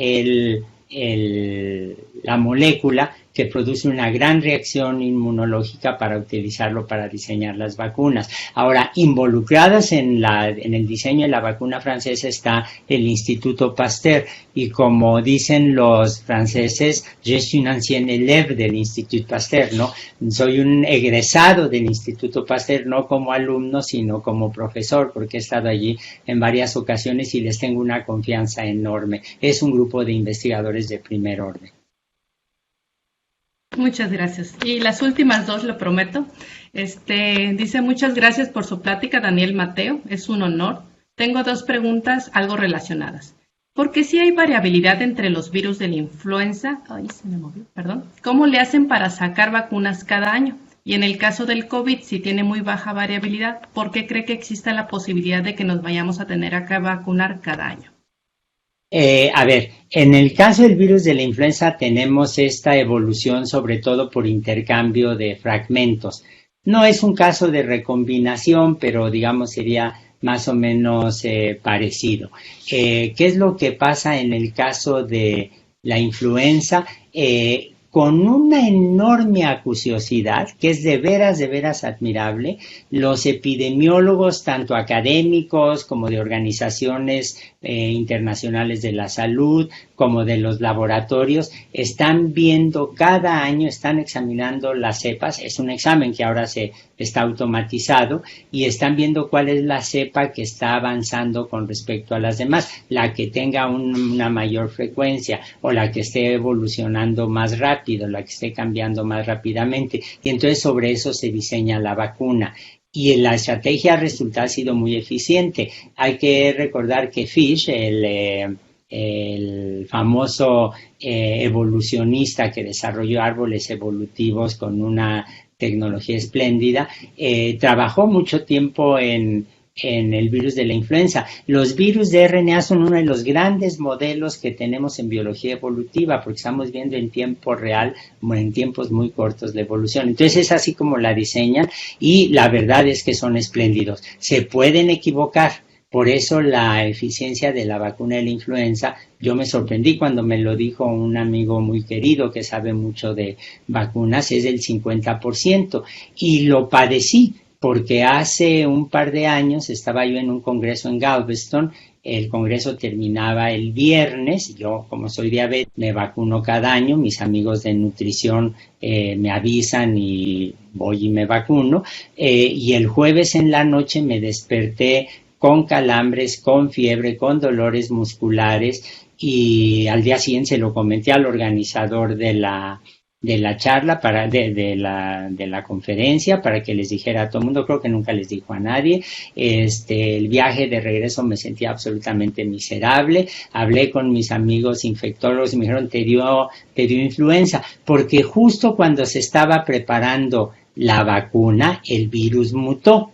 S2: la molécula que produce una gran reacción inmunológica para utilizarlo para diseñar las vacunas. Ahora, involucradas en el diseño de la vacuna francesa está el Instituto Pasteur y como dicen los franceses, je suis un ancien élève del Instituto Pasteur, ¿no? Soy un egresado del Instituto Pasteur, no como alumno, sino como profesor, porque he estado allí en varias ocasiones y les tengo una confianza enorme. Es un grupo de investigadores de primer orden.
S1: Muchas gracias. Y las últimas dos, lo prometo. Dice, muchas gracias por su plática, Daniel Mateo. Es un honor. Tengo dos preguntas algo relacionadas. Porque si hay variabilidad entre los virus de la influenza, ¿cómo le hacen para sacar vacunas cada año? Y en el caso del COVID, si tiene muy baja variabilidad, ¿por qué cree que exista la posibilidad de que nos vayamos a tener que vacunar cada año?
S2: A ver, en el caso del virus de la influenza tenemos esta evolución sobre todo por intercambio de fragmentos. No es un caso de recombinación, pero digamos sería más o menos parecido. ¿Qué es lo que pasa en el caso de la influenza? Con una enorme acuciosidad, que es de veras admirable, los epidemiólogos, tanto académicos como de organizaciones internacionales de la salud, como de los laboratorios, están viendo cada año, están examinando las cepas, es un examen que ahora se está automatizado, y están viendo cuál es la cepa que está avanzando con respecto a las demás, la que tenga una mayor frecuencia o la que esté evolucionando más rápido, la que esté cambiando más rápidamente, y entonces sobre eso se diseña la vacuna. Y la estrategia resulta ha sido muy eficiente. Hay que recordar que Fish, el famoso evolucionista que desarrolló árboles evolutivos con una tecnología espléndida, trabajó mucho tiempo en el virus de la influenza. Los virus de RNA son uno de los grandes modelos que tenemos en biología evolutiva, porque estamos viendo en tiempo real, en tiempos muy cortos, la evolución. Entonces es así como la diseñan y la verdad es que son espléndidos. Se pueden equivocar. Por eso la eficiencia de la vacuna de la influenza, yo me sorprendí cuando me lo dijo un amigo muy querido que sabe mucho de vacunas, es del 50%. Y lo padecí porque hace un par de años estaba yo en un congreso en Galveston, el congreso terminaba el viernes, yo como soy diabético me vacuno cada año, mis amigos de nutrición me avisan y voy y me vacuno, y el jueves en la noche me desperté con calambres, con fiebre, con dolores musculares, y al día siguiente se lo comenté al organizador de la charla, de la conferencia, para que les dijera a todo el mundo. Creo que nunca les dijo a nadie. El viaje de regreso me sentía absolutamente miserable. Hablé con mis amigos infectólogos y me dijeron, te dio influenza, porque justo cuando se estaba preparando la vacuna, el virus mutó.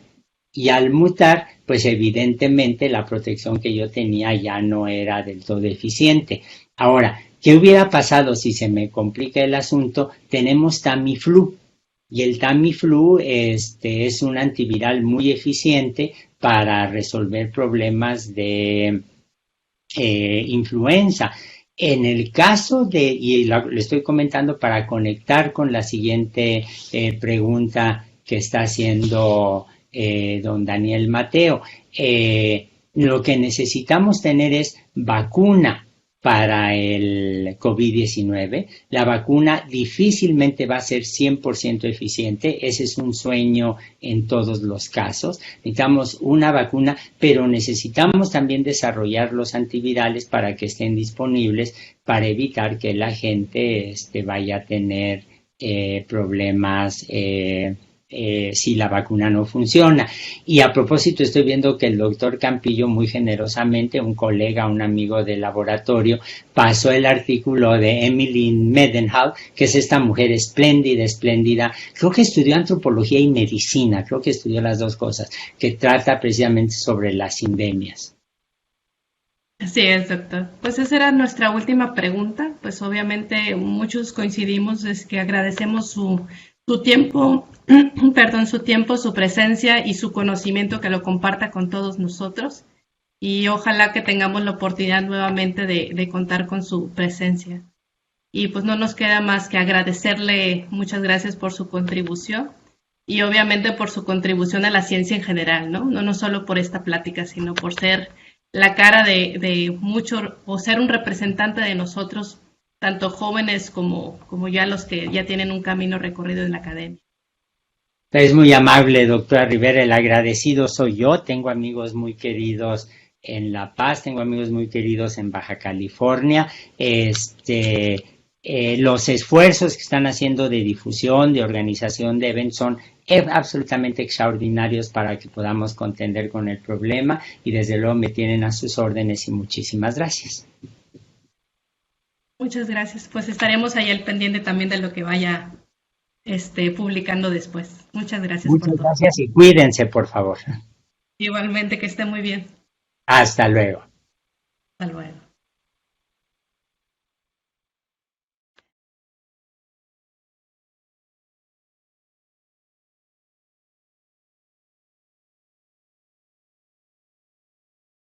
S2: Y al mutar, pues evidentemente la protección que yo tenía ya no era del todo eficiente. Ahora, ¿qué hubiera pasado si se me complica el asunto? Tenemos Tamiflu, y el Tamiflu es un antiviral muy eficiente para resolver problemas de influenza. En el caso y le estoy comentando para conectar con la siguiente pregunta que está haciendo don Daniel Mateo, lo que necesitamos tener es vacuna para el COVID-19. La vacuna difícilmente va a ser 100% eficiente. Ese es un sueño en todos los casos. Necesitamos una vacuna, pero necesitamos también desarrollar los antivirales para que estén disponibles para evitar que la gente vaya a tener problemas si la vacuna no funciona. Y a propósito, estoy viendo que el doctor Campillo muy generosamente, un colega, un amigo del laboratorio, pasó el artículo de Emily Medenhall, que es esta mujer espléndida, creo que estudió antropología y medicina, creo que estudió las dos cosas, que trata precisamente sobre las sindemias.
S1: Así es, doctor. Pues esa era nuestra última pregunta. Pues obviamente muchos coincidimos, es que agradecemos su tiempo, su presencia y su conocimiento, que lo comparta con todos nosotros. Y ojalá que tengamos la oportunidad nuevamente de contar con su presencia. Y pues no nos queda más que agradecerle, muchas gracias por su contribución y obviamente por su contribución a la ciencia en general, ¿no? No solo por esta plática, sino por ser la cara de mucho, o ser un representante de nosotros, tanto jóvenes como ya los que ya tienen un camino recorrido en la academia.
S2: Es muy amable, doctora Rivera, el agradecido soy yo. Tengo amigos muy queridos en La Paz, tengo amigos muy queridos en Baja California. Los esfuerzos que están haciendo de difusión, de organización de eventos son absolutamente extraordinarios para que podamos contender con el problema y desde luego me tienen a sus órdenes y muchísimas gracias.
S1: Muchas gracias. Pues estaremos ahí al pendiente también de lo que vaya publicando después. Muchas gracias.
S2: Muchas gracias y cuídense, por favor.
S1: Igualmente, que esté muy bien.
S2: Hasta luego.
S1: Hasta luego.